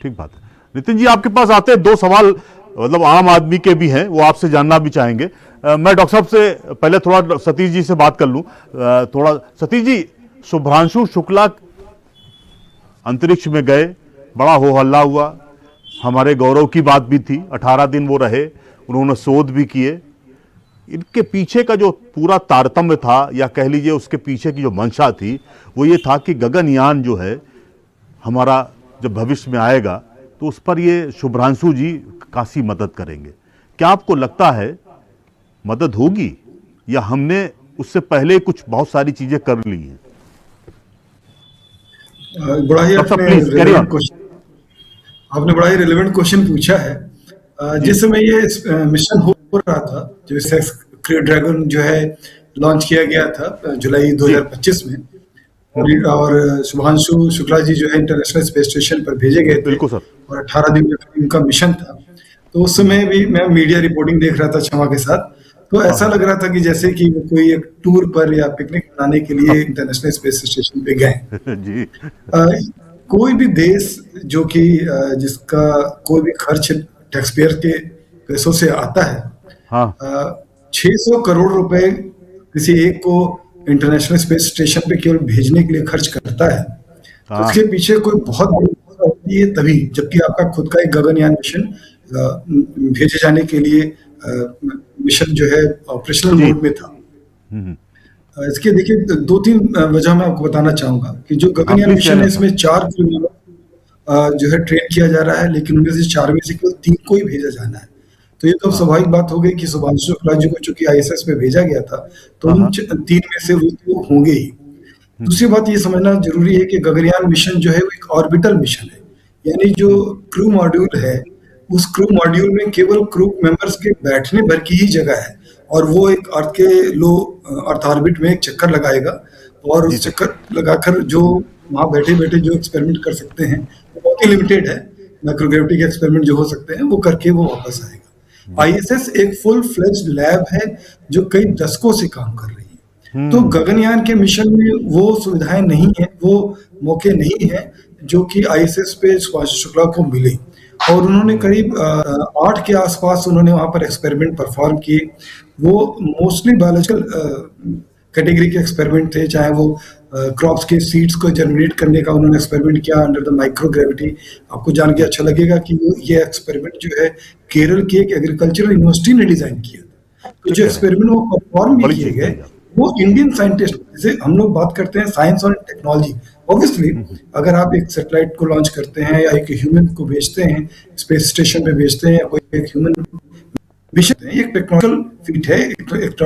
ठीक बात है। नितिन जी, आपके पास आते हैं दो सवाल, मतलब आम आदमी के भी हैं, वो आपसे जानना भी चाहेंगे। मैं डॉक्टर साहब से पहले थोड़ा सतीश जी से बात कर लूं। थोड़ा सतीश जी, शुभ्रांशु शुक्ला अंतरिक्ष में गए, बड़ा हो हल्ला हुआ, हमारे गौरव की बात भी थी, 18 दिन वो रहे, उन्होंने शोध भी किए। इनके पीछे का जो पूरा तारतम्य था, या कह लीजिए उसके पीछे की जो मंशा थी, वो ये था कि गगनयान जो है हमारा जब भविष्य में आएगा तो उस पर ये शुभ्रांशु जी काफी मदद करेंगे। क्या आपको लगता है मदद होगी, या हमने उससे पहले कुछ बहुत सारी चीजें कर ली हैं? बड़ा ही डॉक्टर आपने please carry relevant on. Question आपने बड़ा ही रिलेवेंट क्वेश्चन पूछा है। जिस समय ये मिशन हो रहा था, जो सेक्स क्रू ड्रैगन जो है लॉन्च किया गया था जुलाई 2025 में, और शुभांशु शुक्ला जी जो है इंटरनेशनल स्पेस स्टेशन पर भेजे गए थे, बिल्कुल सर। और 18 दिन का इनका मिशन था। तो उस समय भी मैं मीडिया रिपोर्टिंग देख रहा था क्षमा के साथ, तो ऐसा लग रहा था कि जैसे कि वो कोई एक टूर पर या पिकनिक मनाने के लिए इंटरनेशनल स्पेस स्टेशन पे गए। जी। कोई भी देश जो कि जिसका कोई भी खर्च टैक्स पेयर के पैसों से आता है, हाँ 600 करोड़ रुपए किसी एक को इंटरनेशनल स्पेस स्टेशन पे केवल भेजने के लिए खर्च करता है, तो हाँ। उसके पीछे कोई बहुत बड़ी वजह होती है तभी, जबकि आपका खुद का एक गगनयान मिशन भेजे जाने के लिए मिशन जो है ऑपरेशनल जी। मोड में था। इसके देखिए 2-3 वजह मैं आपको बताना चाहूंगा कि जो गगनयान please मिशन है, share इसमें 4 क्रू जो है ट्रेन किया जा रहा है, लेकिन उनमें से 4 में से केवल 3 को ही भेजा जाना है। तो ये तो स्वाभाविक बात हो गई कि शुभांशु शुक्ला जी को चूंकि ISS में भेजा गया था, तो उन 3 में से वो तो होंगे ही। दूसरी बात ये समझना जरूरी है कि गगनयान मिशन जो है वो एक ऑर्बिटल मिशन है, यानी जो क्रू मॉड्यूल है, उस क्रू मॉड्यूल में केवल क्रू मेंबर्स के बैठने भर की ही जगह है, और वो एक अर्थ के लो अर्थ ऑर्बिट में एक चक्कर लगाएगा, और उस चक्कर लगाकर जो वहां बैठे बैठे जो एक्सपेरिमेंट कर सकते हैं वो बहुत ही लिमिटेड है। माइक्रोग्रेविटी के एक्सपेरिमेंट जो हो सकते हैं वो करके वो वापस आएगा। ISS एक फुल फ्लेज्ड लैब है जो कई दशकों से काम कर रही है। तो गगनयान के मिशन में वो सुविधाएं नहीं है, वो मौके नहीं है जो कि ISS पे शुभांशु शुक्ला को मिले। और उन्होंने करीब 8 के आसपास उन्होंने वहां पर एक्सपेरिमेंट परफॉर्म किए। वो मोस्टली बायोलॉजिकल कैटेगरी के एक्सपेरिमेंट थे, चाहे वो क्रॉप्स के सीड्स को जर्मिनेट करने का उन्होंने एक्सपेरिमेंट किया अंडर द माइक्रोग्रेविटी। आपको जान के अच्छा लगेगा कि ये एक्सपेरिमेंट जो है केरल की एक एग्रीकल्चरल यूनिवर्सिटी ने डिजाइन किया था। तो जो एक्सपेरिमेंट वो परफॉर्म भी किए गए, वो इंडियन साइंटिस्ट, जैसे हम लोग बात करते हैं साइंस और टेक्नोलॉजी, ऑब्वियसली अगर आप एक सैटेलाइट को लॉन्च करते हैं या एक ह्यूमन को भेजते हैं स्पेस स्टेशन पे भेजते हैं, या कोई एक ह्यूमन मिशन है, एक टेक्नोलॉजिकल फीट है, एक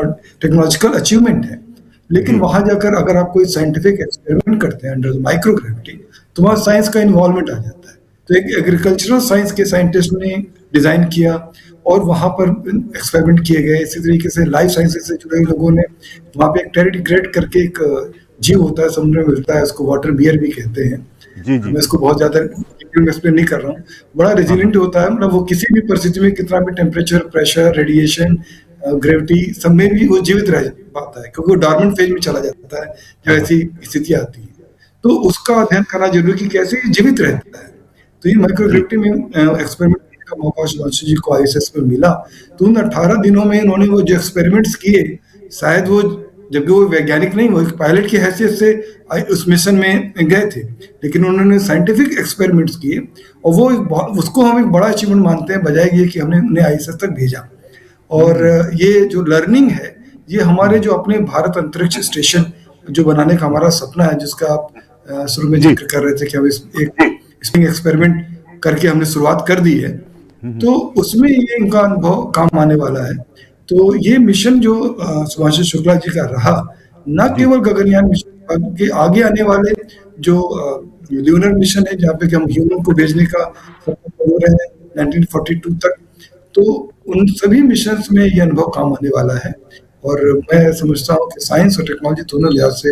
टेक्नोलॉजिकल अचीवमेंट है। लेकिन वहां जाकर अगर आप कोई साइंटिफिक एक्सपेरिमेंट करते हैं अंडर द माइक्रोग्रेविटी, तो वहां साइंस का इन्वॉल्वमेंट आ जाता है। तो एक एग्रीकल्चरल साइंस के साइंटिस्ट ने डिजाइन किया, और वहाँ पर एक्सपेरिमेंट किए गए। इसी तरीके से लाइफ साइंसेज से जुड़े लोगों ने वहाँ पे एक टेरिडिग्रेड करके एक जीव होता है, समुद्र में मिलता है, उसको वाटर बियर भी कहते हैं। जी जी मैं इसको बहुत ज्यादा एक्सप्लेन नहीं कर रहा हूँ। बड़ा रेजिलेंट होता है, मतलब वो किसी भी परिस्थिति में कितना भी टेम्परेचर, प्रेशर, रेडिएशन, ग्रेविटी, सब में भी वो जीवित रह पाता है, क्योंकि वो डॉर्मेंट फेज में चला जाता है जब ऐसी स्थिति आती है। तो उसका अध्ययन करना जरूरी कि कैसे ये जीवित रहता है। तो ये माइक्रोग्रेविटी में एक्सपेरिमेंट करने का मौका सुधांशु जी को आईएसएस में मिला। तो उन 18 दिनों में इन्होंने वो जो एक्सपेरिमेंट्स किए, शायद वो, जबकि वो वैज्ञानिक नहीं, वो एक पायलट की हैसियत से उस मिशन में गए थे, लेकिन उन्होंने साइंटिफिक एक्सपेरिमेंट्स किए और वो उसको हम एक बड़ा अचीवमेंट मानते हैं, बजाय ये कि हमने उन्हें आईएसएस तक भेजा। और ये जो लर्निंग है, ये हमारे जो अपने भारत अंतरिक्ष स्टेशन जो बनाने का हमारा सपना है, जिसका आप शुरू में जिक्र कर रहे थे कि हम एक एक्सपेरिमेंट करके हमने शुरुआत कर दी है, तो उसमें ये इनका अनुभव काम आने वाला है। तो ये मिशन जो सुभाष शुक्ला जी का रहा, न केवल गगनयान मिशन, बल्कि आगे आने वाले जो ल्यूनर मिशन है, जहाँ पे कि हम ह्यूमन को भेजने का सपना हो रहे हैं 1942 तक, तो उन सभी मिशंस में ये अनुभव काम आने वाला है। और मैं समझता हूँ कि साइंस और टेक्नोलॉजी दोनों लिहाज से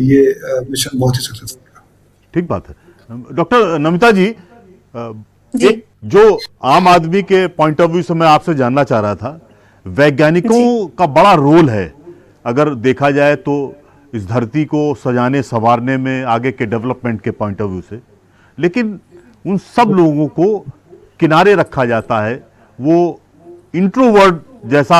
ये मिशन बहुत ही सक्सेसफुल रहा। ठीक बात है। डॉक्टर नमिता जी, जी। एक जो आम आदमी के पॉइंट ऑफ व्यू से मैं आपसे जानना चाह रहा था, वैज्ञानिकों का बड़ा रोल है अगर देखा जाए तो इस धरती को सजाने संवारने में, आगे के डेवलपमेंट के पॉइंट ऑफ व्यू से, लेकिन उन सब लोगों को किनारे रखा जाता है। वो इंट्रोवर्ट जैसा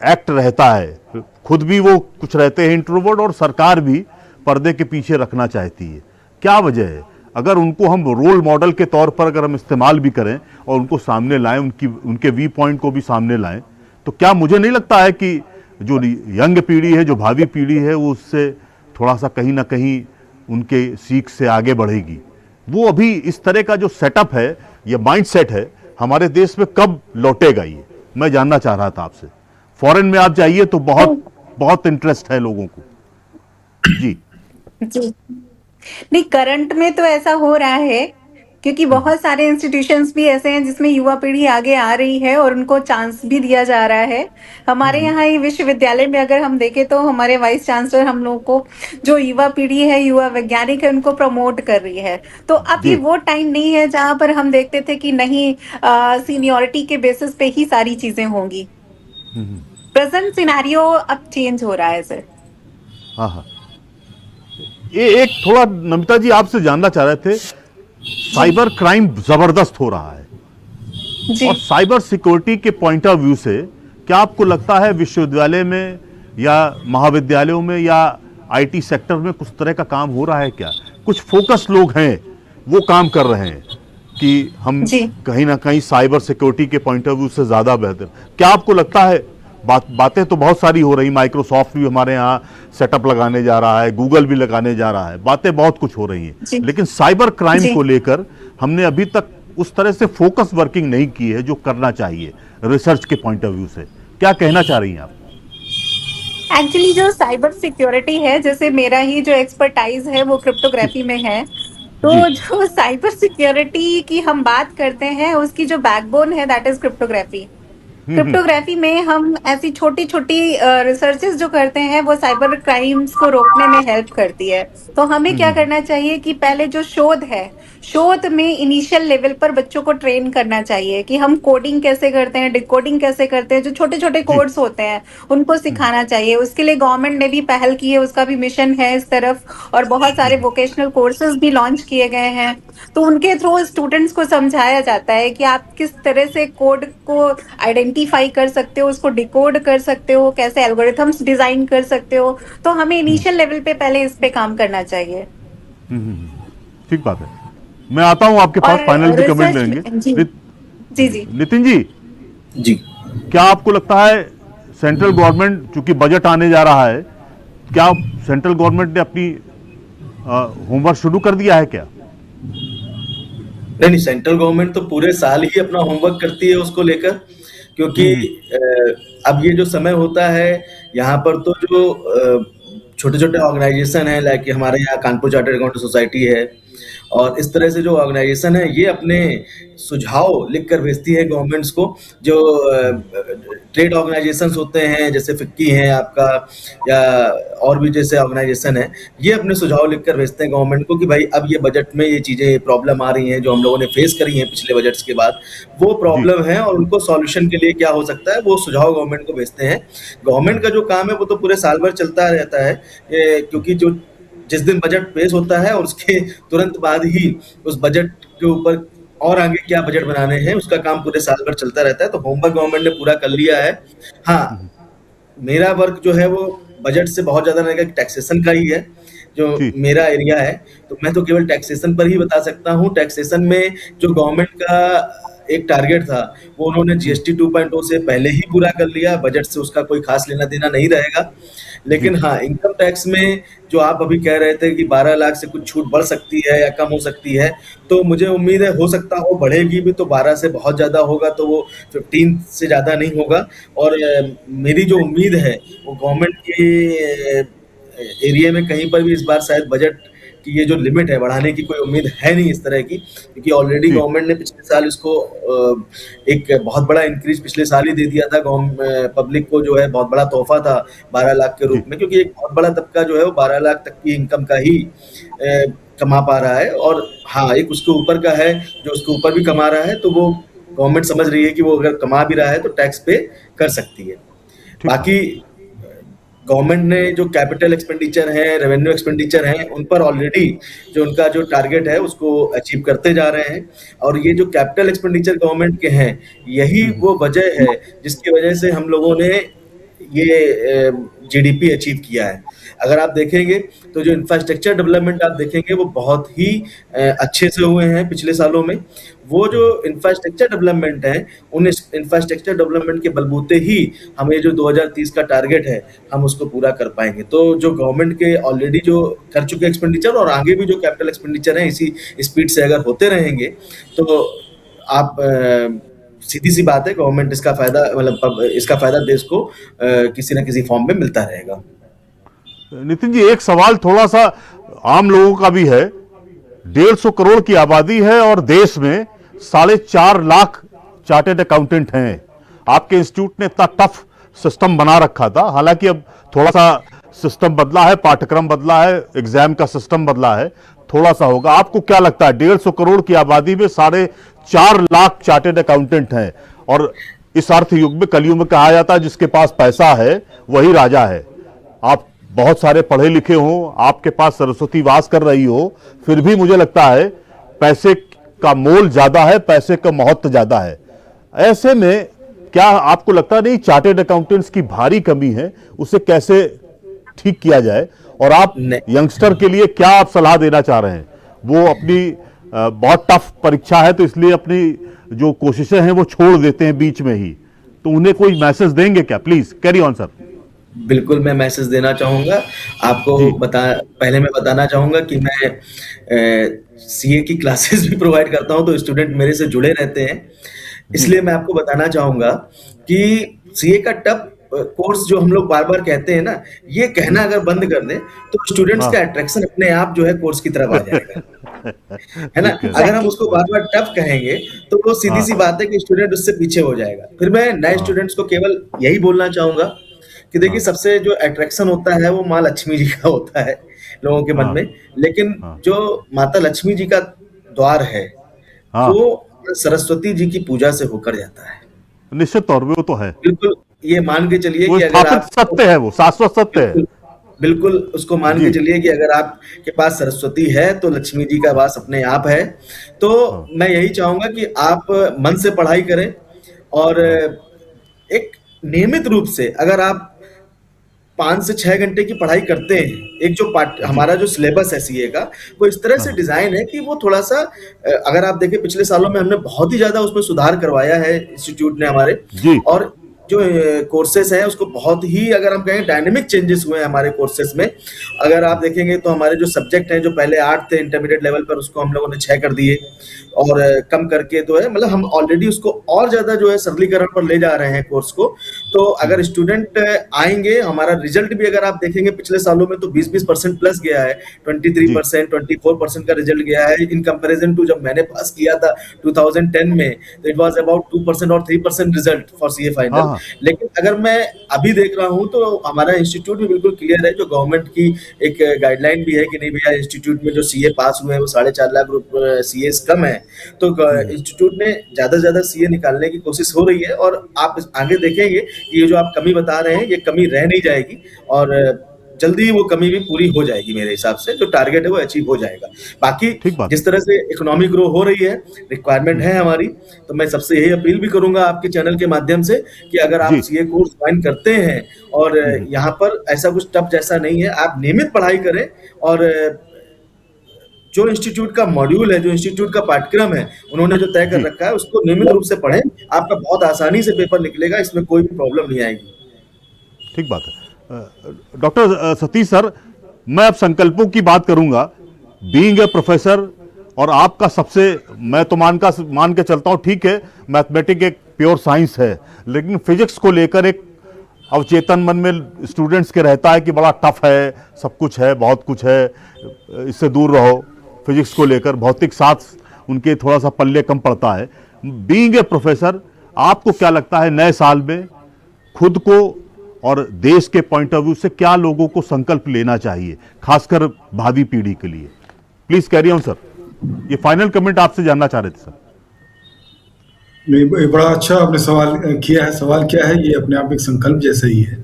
एक्ट रहता है, खुद भी वो कुछ रहते हैं इंट्रोवर्ट, और सरकार भी पर्दे के पीछे रखना चाहती है। क्या वजह है? अगर उनको हम रोल मॉडल के तौर पर अगर हम इस्तेमाल भी करें और उनको सामने लाएं, उनके वी पॉइंट को भी सामने लाएं, तो क्या मुझे नहीं लगता है कि जो यंग पीढ़ी है, जो भावी पीढ़ी है, वो उससे थोड़ा सा कहीं ना कहीं उनके सीख से आगे बढ़ेगी। वो अभी इस तरह का जो सेटअप है, ये माइंड सेट है, हमारे देश में कब लौटेगा, ये मैं जानना चाह रहा था आपसे। फॉरेन में आप जाइए तो बहुत बहुत इंटरेस्ट है लोगों को। जी जी। नहीं, करंट में तो ऐसा हो रहा है, क्योंकि बहुत सारे इंस्टीट्यूशंस भी ऐसे हैं जिसमें युवा पीढ़ी आगे आ रही है और उनको चांस भी दिया जा रहा है। हमारे यहाँ ही विश्वविद्यालय में अगर हम देखें तो हमारे वाइस चांसलर हम लोगों को, जो युवा पीढ़ी है, युवा वैज्ञानिक है, उनको प्रमोट कर रही है। तो अब ये जी। वो टाइम नहीं है जहाँ पर हम देखते थे कि नहीं, सीनियरिटी के बेसिस पे ही सारी चीजें होंगी। प्रेजेंट सिनेरियो अब चेंज हो रहा है सर। हाँ हाँ, ये एक थोड़ा नमिता जी आपसे जानना चाह रहे थे, साइबर क्राइम जबरदस्त हो रहा है, जी। और साइबर सिक्योरिटी के पॉइंट ऑफ व्यू से क्या आपको लगता है विश्वविद्यालय में या महाविद्यालयों में या आईटी सेक्टर में कुछ तरह का काम हो रहा है? क्या कुछ फोकस लोग हैं वो काम कर रहे हैं कि हम जी। कहीं ना कहीं साइबर सिक्योरिटी के पॉइंट ऑफ व्यू से ज्यादा बेहतर? क्या आपको लगता है? बातें तो बहुत सारी हो रही, माइक्रोसॉफ्ट भी हमारे यहाँ सेटअप लगाने जा रहा है, गूगल भी लगाने जा रहा है, बातें बहुत कुछ हो रही जी। हैं, लेकिन साइबर क्राइम जी। को लेकर हमने अभी तक उस तरह से फोकस वर्किंग नहीं की है जो करना चाहिए रिसर्च के पॉइंट ऑफ व्यू से। क्या कहना चाह रही हैं आप? एक्चुअली जो साइबर सिक्योरिटी है, जैसे मेरा ही जो एक्सपर्टाइज है वो क्रिप्टोग्राफी में है, तो जी। जो साइबर सिक्योरिटी की हम बात करते हैं, उसकी जो बैकबोन है दैट इज क्रिप्टोग्राफी। क्रिप्टोग्राफी में हम ऐसी छोटी छोटी रिसर्चेस जो करते हैं, वो साइबर क्राइम्स को रोकने में हेल्प करती है। तो हमें क्या करना चाहिए कि पहले जो शोध है, शोध में इनिशियल लेवल पर बच्चों को ट्रेन करना चाहिए कि हम कोडिंग कैसे करते हैं, डिकोडिंग कैसे करते हैं, जो छोटे छोटे कोड्स होते हैं उनको सिखाना चाहिए। उसके लिए गवर्नमेंट ने भी पहल की है, उसका भी मिशन है इस तरफ, और बहुत सारे वोकेशनल कोर्सेज भी लॉन्च किए गए हैं। तो उनके थ्रू स्टूडेंट्स को समझाया जाता है कि आप किस तरह से कोड को आइडेंटिफाई कर सकते हो, उसको डिकोड कर सकते हो, कैसे एल्गोरिथम्स डिजाइन कर सकते हो। तो हमें इनिशियल लेवल पे पहले इस पे काम करना चाहिए। ठीक बात है। मैं आता हूं आपके पास, और फाइनल भी कमेंट रिसर्च लेंगे। जी जी जी नितिन जी, जी। क्या आपको लगता है सेंट्रल गवर्नमेंट, चूंकि बजट आने जा रहा है, क्या सेंट्रल गवर्नमेंट ने अपनी होमवर्क शुरू कर दिया है क्या? नहीं, सेंट्रल गवर्नमेंट तो पूरे साल ही अपना होमवर्क करती है उसको लेकर, क्योंकि अब ये जो समय होता है, यहाँ पर तो जो छोटे छोटे ऑर्गेनाइजेशन है, लाइक हमारे यहाँ कानपुर चार्टर्ड अकाउंटेंट सोसाइटी है, और इस तरह से जो ऑर्गेनाइजेशन है ये अपने सुझाव लिख कर भेजती है गवर्नमेंट्स को। जो ट्रेड ऑर्गेनाइजेशंस होते हैं जैसे फिक्की हैं आपका, या और भी जैसे ऑर्गेनाइजेशन है, ये अपने सुझाव लिख कर भेजते हैं गवर्नमेंट को कि भाई अब ये बजट में ये चीज़ें प्रॉब्लम आ रही हैं जो हम लोगों ने फेस करी हैं पिछले बजट्स के बाद, वो प्रॉब्लम है और उनको सॉल्यूशन के लिए क्या हो सकता है वो सुझाव गवर्नमेंट को भेजते हैं। गवर्नमेंट का जो काम है वो तो पूरे साल भर चलता रहता है, क्योंकि जो जिस दिन बजट पेश होता है और उसके तुरंत बाद ही उस बजट के ऊपर और आगे क्या बजट बनाने हैं उसका काम पूरे साल भर चलता रहता है। तो होमवर्क गवर्नमेंट ने पूरा कर लिया है। हाँ, मेरा वर्क जो है वो बजट से बहुत ज्यादा रहेगा, टैक्सेशन का ही है जो जी मेरा एरिया है। तो मैं तो केवल टैक्सेशन पर ही बता सकता हूँ। टैक्सेशन में जो गवर्नमेंट का एक टारगेट था वो उन्होंने जीएसटी 2.0 से पहले ही पूरा कर लिया, बजट से उसका कोई खास लेना देना नहीं रहेगा। लेकिन हाँ, इनकम टैक्स में जो आप अभी कह रहे थे कि 12 लाख से कुछ छूट बढ़ सकती है या कम हो सकती है, तो मुझे उम्मीद है हो सकता हो बढ़ेगी भी, तो 12 से बहुत ज़्यादा होगा तो वो 15 से ज़्यादा नहीं होगा। और मेरी जो उम्मीद है वो गवर्नमेंट के एरिया में कहीं पर भी इस बार शायद बजट की ये जो लिमिट है बढ़ाने की कोई उम्मीद है नहीं इस तरह की, क्योंकि ऑलरेडी जी गवर्नमेंट ने पिछले साल इसको एक बहुत बड़ा इंक्रीज पिछले साल ही दे दिया था। पब्लिक को जो है बहुत बड़ा तोहफा था 12 लाख के जी रूप में, क्योंकि एक बहुत बड़ा तबका जो है वो 12 लाख तक की इनकम का ही कमा पा रहा है। और हाँ, एक उसके ऊपर का है जो उसके ऊपर भी कमा रहा है, तो वो गवर्नमेंट समझ रही है कि वो अगर कमा भी रहा है तो टैक्स पे कर सकती है। ठीक है बाकी गवर्नमेंट ने जो कैपिटल एक्सपेंडिचर है, रेवेन्यू एक्सपेंडिचर है, उन पर ऑलरेडी जो उनका जो टारगेट है उसको अचीव करते जा रहे हैं। और ये जो कैपिटल एक्सपेंडिचर गवर्नमेंट के हैं, यही वो वजह है जिसकी वजह से हम लोगों ने ये जीडीपी अचीव किया है। अगर आप देखेंगे तो जो इंफ्रास्ट्रक्चर डेवलपमेंट आप देखेंगे वो बहुत ही अच्छे से हुए हैं पिछले सालों में। वो जो इंफ्रास्ट्रक्चर डेवलपमेंट है, उन इंफ्रास्ट्रक्चर डेवलपमेंट के बलबूते ही हमें जो 2030 का टारगेट है हम उसको पूरा कर पाएंगे। तो जो गवर्नमेंट के ऑलरेडी जो कर चुके एक्सपेंडिचर और आगे भी जो कैपिटल एक्सपेंडिचर है इसी स्पीड से अगर होते रहेंगे तो आप सीधी सी बात है गवर्नमेंट इसका फायदा, मतलब इसका फायदा देश को किसी ना किसी फॉर्म में मिलता रहेगा। नितिन जी, एक सवाल थोड़ा सा आम लोगों का भी है। 150 करोड़ की आबादी है और देश में 4.5 लाख चार्टेड अकाउंटेंट हैं। आपके इंस्टीट्यूट ने इतना टफ सिस्टम बना रखा था, हालांकि अब थोड़ा सा सिस्टम बदला है, पाठ्यक्रम बदला है, एग्जाम का सिस्टम बदला है, थोड़ा सा होगा। आपको क्या लगता है 150 करोड़ की आबादी में 4.5 लाख चार्टेड अकाउंटेंट हैं, और इस अर्थ युग में, कलयुग में कहा जाता है जिसके पास पैसा है वही राजा है। आप बहुत सारे पढ़े लिखे हो, आपके पास सरस्वती वास कर रही हो, फिर भी मुझे लगता है पैसे का मोल ज्यादा है, पैसे का महत्व ज्यादा है। ऐसे में क्या आपको लगता नहीं चार्टेड अकाउंटेंट्स की भारी कमी है, उसे कैसे ठीक किया जाए? और आप यंगस्टर के लिए क्या आप सलाह देना चाह रहे हैं? वो अपनी बहुत टफ परीक्षा है तो इसलिए अपनी जो कोशिशें हैं वो छोड़ देते हैं बीच में ही, तो उन्हें कोई मैसेज देंगे क्या? Please carry on sir. बिल्कुल, मैं मैसेज देना चाहूँगा आपको। पहले मैं बताना चाहूँगा कि मैं सीए की क्लासेस भी प्रोवाइड करता हूँ, तो स्टूडेंट मेरे से जुड़े रहते हैं। इसलिए मैं आपको बताना चाहूँगा कि सीए का टफ कोर्स जो हम लोग बार-बार कहते हैं ना, ये कहना अगर बंद कर दें तो स्टूडेंट्स का अट्रैक्शन अपने आप जो है कोर्स की तरफ आ जाएगा। है ना? अगर हम उसको बार-बार टफ कहेंगे तो वो सीधी-सी बात है कि स्टूडेंट उससे पीछे हो जाएगा। फिर मैं नए स्टूडेंट्स को केवल यही बोलना चाहूँगा कि देखिए, सबसे जो अट्रैक्शन होता है वो माँ लक्ष्मी जी का होता है लोगों के मन में, लेकिन जो माता लक्ष्मी जी का द्वार है वो सरस्वती जी की पूजा से होकर जाता है। निश्चित तौर पे वो तो है, बिल्कुल ये मान के चलिए वो कि अगर आप सत्य है, वो शाश्वत सत्य है। बिल्कुल उसको मान के चलिए कि अगर आपके पास सरस्वती है तो लक्ष्मी जी का वास अपने आप है। तो मैं यही चाहूंगा कि आप मन से पढ़ाई करें और एक नियमित रूप से अगर आप 5 से 6 घंटे की पढ़ाई करते हैं, एक जो हमारा जो सिलेबस है सीए का वो इस तरह से डिजाइन है कि वो थोड़ा सा, अगर आप देखें पिछले सालों में हमने बहुत ही ज्यादा उसमें सुधार करवाया है इंस्टीट्यूट ने हमारे, और जो कोर्सेस हैं उसको बहुत ही, अगर हम कहें, डायनेमिक चेंजेस हुए हैं हमारे कोर्सेस में। अगर आप देखेंगे तो हमारे जो सब्जेक्ट हैं, जो पहले 8 थे इंटरमीडिएट लेवल पर, उसको हम लोगों ने 6 कर दिए, और कम करके तो है, मतलब हम ऑलरेडी उसको और ज्यादा जो है सरलीकरण पर ले जा रहे हैं कोर्स को। तो अगर स्टूडेंट आएंगे, हमारा रिजल्ट भी अगर आप देखेंगे पिछले सालों में तो 20% प्लस गया है, 23%, 24% का रिजल्ट गया है, इन कंपैरिजन टू जब मैंने पास किया था 2010 में, तो इट वाज अबाउट 2% और 3% रिजल्ट फॉर सीए फाइनल। हाँ। लेकिन अगर मैं अभी देख रहा हूं तो हमारा इंस्टीट्यूट भी बिल्कुल क्लियर है, जो गवर्नमेंट की एक गाइडलाइन भी है कि नहीं भैया, इंस्टीट्यूट में जो सीए पास हुए हैं वो 4.5 लाख सीए कम है। तो इंस्टीट्यूट ने ज्यादा से ज्यादा सीए निकालने की कोशिश हो रही है, और आप आगे देखेंगे कि ये जो आप कमी बता रहे हैं, ये कमी रह नहीं जाएगी, और जल्दी ही वो कमी भी पूरी हो जाएगी। मेरे हिसाब से जो टारगेट है वो अचीव हो जाएगा। बाकी ठीक बात। जिस तरह से इकोनॉमी ग्रो हो रही है, रिक्वायरमेंट है हमारी, तो मैं सबसे यही अपील भी करूंगा आपके चैनल के माध्यम से कि अगर आप जी। सीए कोर्स ज्वाइन करते हैं, और यहाँ पर ऐसा कुछ टफ जैसा नहीं है, आप नियमित पढ़ाई करें, और जो इंस्टीट्यूट का मॉड्यूल है, जो इंस्टीट्यूट का पाठ्यक्रम है, उन्होंने जो तय कर जी। रखा है उसको नियमित रूप से पढ़ें। आपका बहुत आसानी से पेपर निकलेगा, इसमें कोई भी प्रॉब्लम नहीं आएगी। ठीक बात है। डॉक्टर सतीश सर, मैं अब संकल्पों की बात करूंगा। बीइंग ए प्रोफेसर, और आपका सबसे, मैं तो मान के चलता हूं, ठीक है मैथमेटिक्स एक प्योर साइंस है, लेकिन फिजिक्स को लेकर एक अवचेतन मन में स्टूडेंट्स के रहता है कि बड़ा टफ है, सब कुछ है, बहुत कुछ है, इससे दूर रहो। फिजिक्स को लेकर भौतिक शास्त्र उनके थोड़ा सा पल्ले कम पड़ता है। बीइंग ए प्रोफेसर, आपको क्या लगता है नए साल में खुद को और देश के पॉइंट ऑफ व्यू से क्या लोगों को संकल्प लेना चाहिए, खासकर भावी पीढ़ी के लिए? प्लीज कैरी ऑन सर, ये फाइनल कमेंट आपसे जानना चाह रहे थे सर। नहीं, बड़ा अच्छा आपने सवाल किया है। सवाल क्या है, ये अपने आप एक संकल्प जैसा ही है।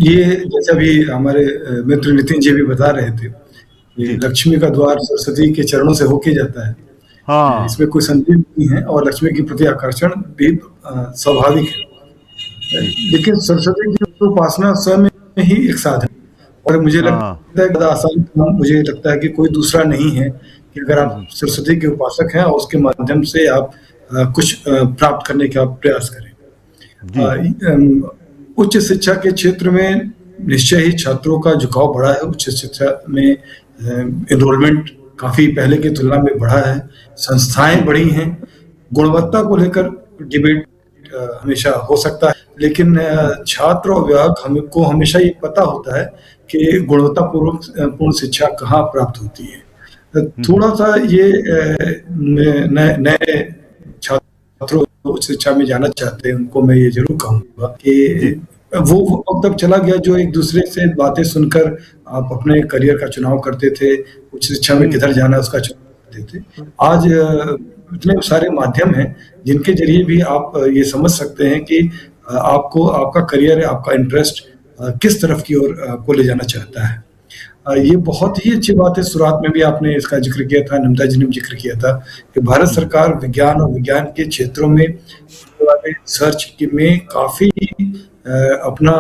ये जैसा भी हमारे मित्र नितिन जी भी बता रहे थे, ये लक्ष्मी का द्वार सरस्वती के चरणों से होके जाता है। हाँ, इसमें कोई संदेह नहीं है, और लक्ष्मी के प्रति आकर्षण भी स्वाभाविक है। लेकिन सरस्वती की उपासना स्वयं में ही एक साधन, और मुझे लगता है कि आसान काम मुझे लगता है कि कोई दूसरा नहीं है कि अगर आप सरस्वती के उपासक हैं और उसके माध्यम से आप कुछ प्राप्त करने का प्रयास करें। उच्च शिक्षा के क्षेत्र में निश्चय ही छात्रों का झुकाव बढ़ा है। उच्च शिक्षा में एनरोलमेंट काफी पहले की तुलना में बढ़ा है, संस्थाएं बढ़ी हैं। गुणवत्ता को लेकर डिबेट हमेशा हो सकता है, लेकिन छात्र और अभिभावक हमको हमेशा ये पता होता है कि गुणवत्तापूर्ण शिक्षा कहाँ प्राप्त होती है। थोड़ा सा ये नए छात्रों उच्च शिक्षा में जाना चाहते हैं, उनको मैं ये जरूर कहूँगा कि वो वक्त तक चला गया जो एक दूसरे से बातें सुनकर आप अपने करियर का चुनाव करते थे, उच्च शिक्षा में किधर जाना उसका चुनाव करते थे। आज इतने सारे माध्यम हैं जिनके जरिए भी आप ये समझ सकते हैं कि आपको आपका करियर है, आपका इंटरेस्ट किस तरफ की ओर आपको ले जाना चाहता है। ये बहुत ही अच्छी बात है। शुरुआत में भी आपने इसका जिक्र किया था, नमिता जी ने जिक्र किया था कि भारत सरकार विज्ञान और विज्ञान के क्षेत्रों में रिसर्च में काफी अपना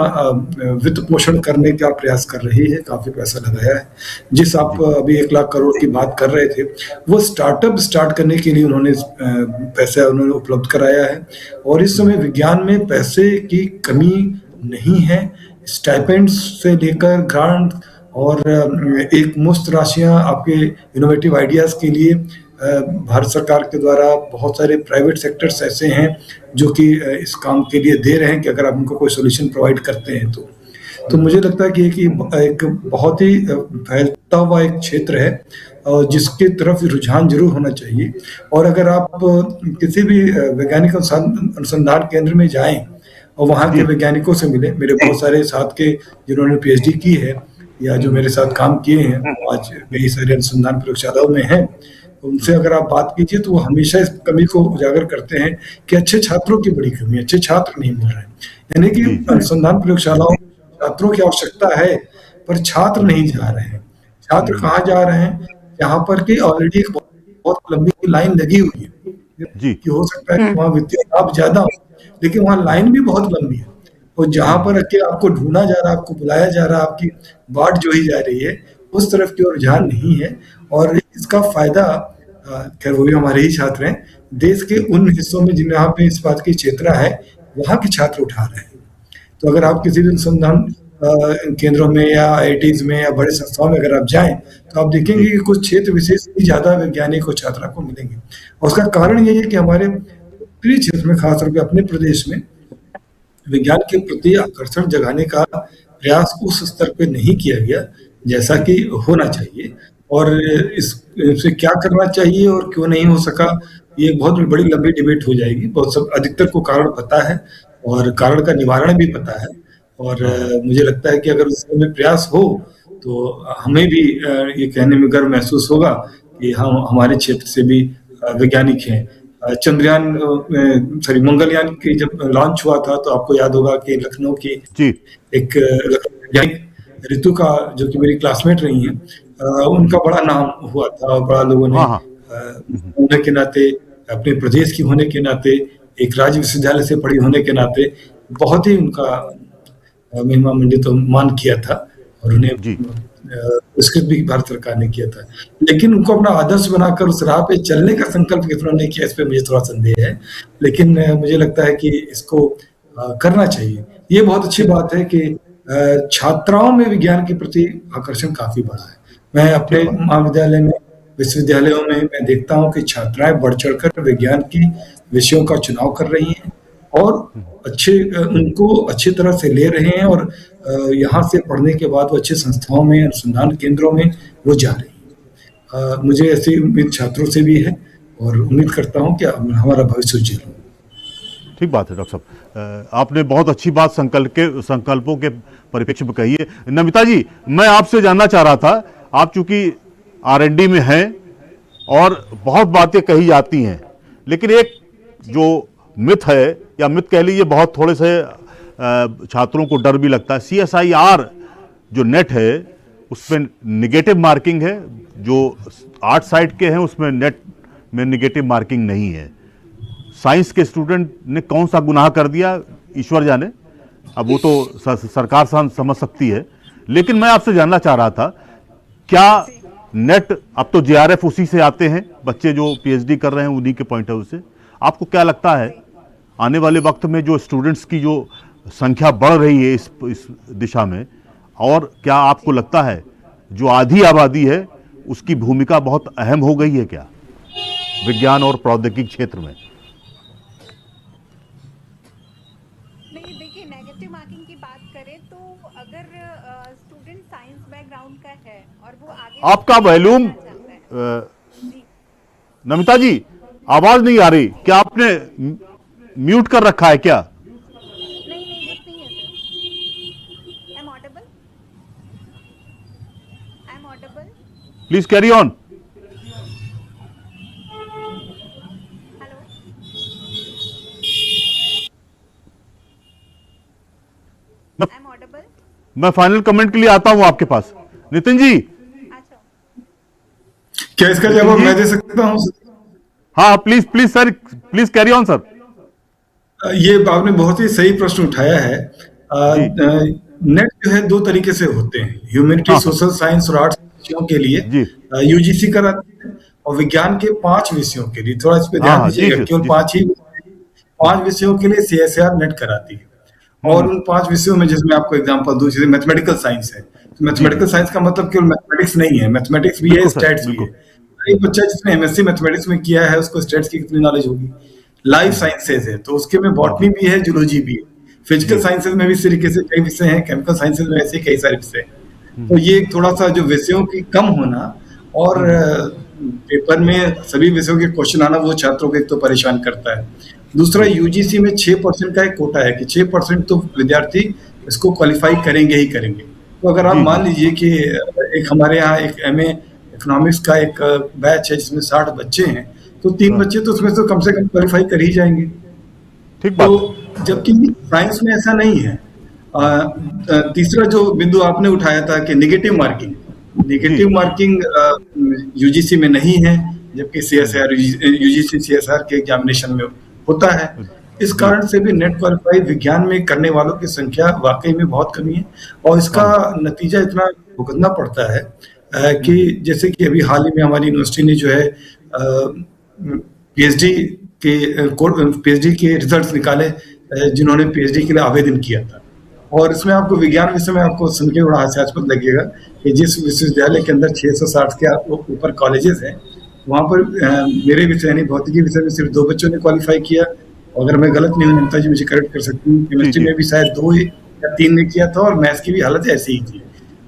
वित्त पोषण करने का प्रयास कर रही है, काफी पैसा लगाया है। जिस आप अभी 1 लाख करोड़ की बात कर रहे थे, वो स्टार्टअप स्टार्ट करने के लिए उन्होंने पैसा उन्होंने उपलब्ध कराया है, और इस समय विज्ञान में पैसे की कमी नहीं है। स्टाइपेंड्स से लेकर ग्रांट और एक मुफ्त राशियां आपके इनोवेटिव आइडियाज के लिए भारत सरकार के द्वारा बहुत सारे प्राइवेट सेक्टर्स ऐसे हैं जो कि इस काम के लिए दे रहे हैं कि अगर आप उनको कोई सॉल्यूशन प्रोवाइड करते हैं तो मुझे लगता है कि एक बहुत ही फैलता हुआ एक क्षेत्र है और जिसके तरफ रुझान जरूर होना चाहिए। और अगर आप किसी भी वैज्ञानिक अनुसंधान केंद्र में जाएं और वहाँ के वैज्ञानिकों से मिले, मेरे बहुत सारे साथ के जिन्होंने पीएचडी की है या जो मेरे साथ काम किए हैं आज कई सारे अनुसंधान प्रयोगशालाओं में हैं, उनसे अगर आप बात कीजिए तो वो हमेशा इस कमी को उजागर करते हैं कि अच्छे छात्रों की बड़ी कमी है, अच्छे छात्र नहीं मिल रहे हैं। यानी कि अनुसंधान प्रयोगशालाओं में छात्रों की आवश्यकता है पर छात्र नहीं जा रहे हैं। छात्र कहाँ जा रहे हैं? यहाँ पर कि ऑलरेडी एक बहुत लंबी लाइन लगी हुई है कि हो सकता है कि वहाँ वित्तीय लाभ ज्यादा हो, लेकिन वहाँ लाइन भी बहुत लंबी है और जहाँ पर के आपको ढूंढा जा रहा है, आपको बुलाया जा रहा है, आपकी बाट जोही जा रही है, उस तरफ की ओर रुझान नहीं है। और इसका फायदा खैर वो भी हमारे ही छात्र हैं, देश के उन हिस्सों में जहाँ पे इस बात की चेतना है वहाँ के छात्र उठा रहे हैं। तो अगर आप किसी भी अनुसंधान केंद्रों में या आईआईटीज में या बड़े संस्थाओं में अगर आप जाएं तो आप देखेंगे कि कुछ क्षेत्र विशेष ही ज्यादा वैज्ञानिक और छात्रा को मिलेंगे। और उसका कारण यही है कि हमारे उत्तरी क्षेत्र में, खासतौर पर अपने प्रदेश में, विज्ञान के प्रति आकर्षण जगाने का प्रयास उस स्तर पे नहीं किया गया जैसा कि होना चाहिए। और इससे क्या करना चाहिए और क्यों नहीं हो सका, ये एक बहुत बड़ी लंबी डिबेट हो जाएगी। बहुत सब अधिकतर को कारण पता है और कारण का निवारण भी पता है। और मुझे लगता है कि अगर उस में प्रयास हो तो हमें भी ये कहने में गर्व महसूस होगा कि हम हमारे क्षेत्र से भी वैज्ञानिक हैं। चंद्रयान मंगलयान की जब लॉन्च हुआ था तो आपको याद होगा कि लखनऊ की एक वैज्ञानिक ऋतु का, जो कि मेरी क्लासमेट रही हैं, उनका बड़ा नाम हुआ था। बड़ा लोगों ने होने के नाते, अपने प्रदेश की होने के नाते, एक राज्य विश्वविद्यालय से पढ़ी होने के नाते बहुत ही उनका महिमा मंडित मान किया था और उन्हें पुरस्कृत भी भारत सरकार ने किया था। लेकिन उनको अपना आदर्श बनाकर उस राह पे चलने का संकल्प कितना नहीं किया, इस पे मुझे थोड़ा संदेह है। लेकिन मुझे लगता है कि इसको करना चाहिए। ये बहुत अच्छी बात है कि छात्राओं में विज्ञान के प्रति आकर्षण काफी बढ़ा है। मैं अपने महाविद्यालय में, विश्वविद्यालयों में मैं देखता हूँ कि छात्राएं बढ़ चढ़कर विज्ञान की विषयों का चुनाव कर रही हैं और उनको अच्छी तरह से ले रहे हैं और यहाँ से पढ़ने के बाद वो अच्छे संस्थाओं में, अनुसंधान केंद्रों में वो जा रही हैं। मुझे ऐसी उम्मीद छात्रों से भी है और उम्मीद करता हूँ कि हमारा भविष्य उज्जवल हो। ठीक बात है डॉक्टर साहब, आपने बहुत अच्छी बात संकल्पों के परिप्रेक्ष्य में कही है। नमिता जी, मैं आपसे जानना चाह रहा था, आप चूंकि R&D में हैं और बहुत बातें कही जाती हैं, लेकिन एक जो मिथ है, या मिथ कह लीजिए, बहुत थोड़े से छात्रों को डर भी लगता है, CSIR जो नेट है उसमें निगेटिव मार्किंग है। जो 8 साइड के हैं उसमें नेट में निगेटिव मार्किंग नहीं है। साइंस के स्टूडेंट ने कौन सा गुनाह कर दिया, ईश्वर जाने, अब वो तो सरकार समझ सकती है। लेकिन मैं आपसे जानना चाह रहा था, क्या नेट, अब तो JRF उसी से आते हैं, बच्चे जो PhD कर रहे हैं उन्हीं के पॉइंट ऑफ व्यू से, आपको क्या लगता है आने वाले वक्त में जो स्टूडेंट्स की जो संख्या बढ़ रही है इस दिशा में, और क्या आपको लगता है जो आधी आबादी है उसकी भूमिका बहुत अहम हो गई है क्या विज्ञान और प्रौद्योगिकी क्षेत्र में? नहीं, देखिए, नेगेटिव मार्किंग की बात करें तो अगर स्टूडेंट साइंस बैकग्राउंड का है और वो आगे आपका वॉल्यूम, नमिता जी आवाज नहीं आ रही, क्या आपने म्यूट कर रखा है क्या? नहीं, म्यूट नहीं है sir. I am audible. Please carry on. Hello, I am audible. मैं फाइनल कमेंट के लिए आता हूं आपके पास। नितिन जी, अच्छा, क्या इसका जवाब मैं दे सकता हूँ? हाँ please sir, please carry on sir. ये आपने बहुत ही सही प्रश्न उठाया है। नेट जो है 2 तरीके से होते हैं, ह्यूमैनिटी, सोशल साइंस और आर्ट्स विषयों के लिए UGC कराती है और विज्ञान के 5 विषयों के लिए, थोड़ा इस पे ध्यान दीजिएगा, केवल 5 विषयों के लिए CSIR नेट कराती है। और उन 5 विषयों में, जिसमें आपको एग्जांपल दूं, जैसे मैथमेटिकल साइंस है, तो मैथमेटिकल साइंस का मतलब केवल मैथमेटिक्स नहीं है, मैथमेटिक्स भी है, स्टैट्स भी है। एक बच्चा जिसने MSc मैथमेटिक्स में किया है उसको स्टैट्स की कितनी नॉलेज होगी। लाइफ साइंसेज है तो उसके में बॉटनी भी है, जूलॉजी भी है। फिजिकल साइंसेज में भी इस तरीके से कई विषय हैं, केमिकल साइंसेज में ऐसे कई सारे विषय हैं। तो ये थोड़ा सा जो विषयों की कम होना और पेपर में सभी विषयों के क्वेश्चन आना, वो छात्रों को एक तो परेशान करता है। दूसरा, UGC में 6% का एक कोटा है कि 6% तो विद्यार्थी इसको क्वालिफाई करेंगे ही करेंगे। तो अगर आप मान लीजिए कि एक हमारे यहाँ एक MA इकोनॉमिक्स का एक बैच है जिसमें 60 बच्चे हैं, तो 3 बच्चे तो उसमें से कम क्वालिफाई कर ही जाएंगे। ठीक बात। तो जबकि साइंस में ऐसा नहीं है। तीसरा जो बिंदु आपने उठाया था कि नेगेटिव मार्किंग UGC में नहीं है, जबकि CSIR, UGC CSIR के एग्जामिनेशन में होता है। इस कारण से भी नेट क्वालिफाई विज्ञान में करने वालों की संख्या वाकई में बहुत कमी है और इसका नतीजा इतना भुगतना पड़ता है कि जैसे कि अभी हाल ही में हमारी यूनिवर्सिटी ने जो है PhD के रिजल्ट्स निकाले जिन्होंने पीएचडी के लिए आवेदन किया था। और इसमें आपको विज्ञान विषय में आपको सुन के बड़ा हास्यास्पद लगेगा कि जिस विश्वविद्यालय के अंदर 660 के ऊपर कॉलेजेस हैं, वहाँ पर मेरे विषय यानी भौतिकी विषय में सिर्फ 2 बच्चों ने क्वालिफाई किया। अगर मैं गलत नहीं हूँ, नमिता जी मुझे करेक्ट कर सकती हूँ, केमिस्ट्री में भी शायद 2 या 3 ने किया था, और मैथ्स की भी हालत ऐसी ही थी।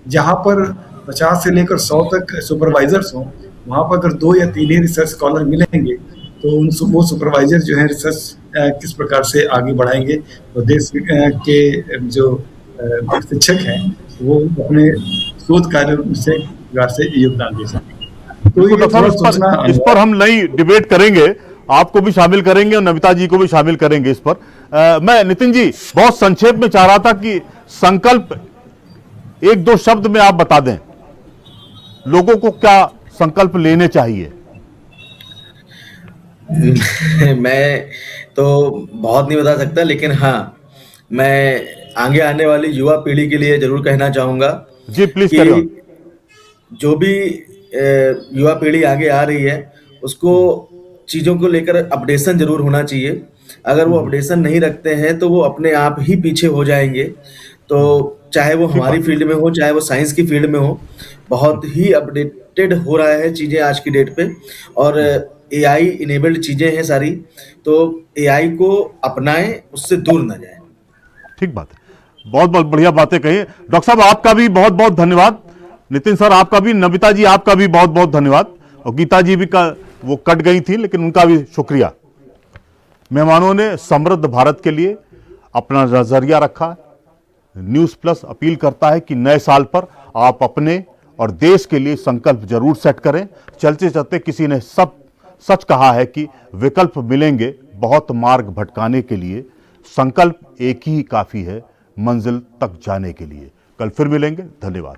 जहाँ पर 50 से लेकर 100 तक सुपरवाइजर्स हों, वहाँ पर अगर 2 या 3 ही रिसर्च स्कॉलर मिलेंगे तो वो सुपरवाइजर जो है रिसर्च किस प्रकार से आगे बढ़ाएंगे, और देश के जो शिक्षक हैं वो अपने शोध कार्य से योगदान दे सकें। तो ये डॉक्टर साहब इस पर हम नई डिबेट करेंगे, आपको भी शामिल करेंगे और नमिता जी को भी शामिल करेंगे इस पर। मैं नितिन जी बहुत संक्षेप में चाह रहा था कि संकल्प 1-2 शब्द में आप बता दें, लोगों को क्या संकल्प लेने चाहिए। मैं तो बहुत नहीं बता सकता, लेकिन हाँ, मैं आगे आने वाली युवा पीढ़ी के लिए जरूर कहना चाहूंगा जी प्लीज कि करिए। जो भी युवा पीढ़ी आगे आ रही है उसको चीज़ों को लेकर अपडेशन जरूर होना चाहिए। अगर वो अपडेशन नहीं रखते हैं तो वो अपने आप ही पीछे हो जाएंगे। तो चाहे वो हमारी फील्ड में हो, चाहे वो साइंस की फील्ड में हो, बहुत ही अपडेटेड हो रहा है चीज़ें आज की डेट पे, और एआई इनेबल्ड चीज़ें हैं सारी। तो एआई को अपनाएं, उससे दूर ना जाएं। ठीक बात है, बहुत बहुत बढ़िया बातें कही। डॉक्टर साहब आपका भी बहुत बहुत धन्यवाद, नितिन सर आपका भी, नमिता जी आपका भी बहुत बहुत धन्यवाद, और गीता जी भी वो कट गई थी लेकिन उनका भी शुक्रिया। मेहमानों ने समृद्ध भारत के लिए अपना नजरिया रखा। न्यूज़ प्लस अपील करता है कि नए साल पर आप अपने और देश के लिए संकल्प जरूर सेट करें। चलते चलते किसी ने सच कहा है कि विकल्प मिलेंगे बहुत मार्ग भटकाने के लिए, संकल्प एक ही काफी है मंजिल तक जाने के लिए। कल फिर मिलेंगे, धन्यवाद।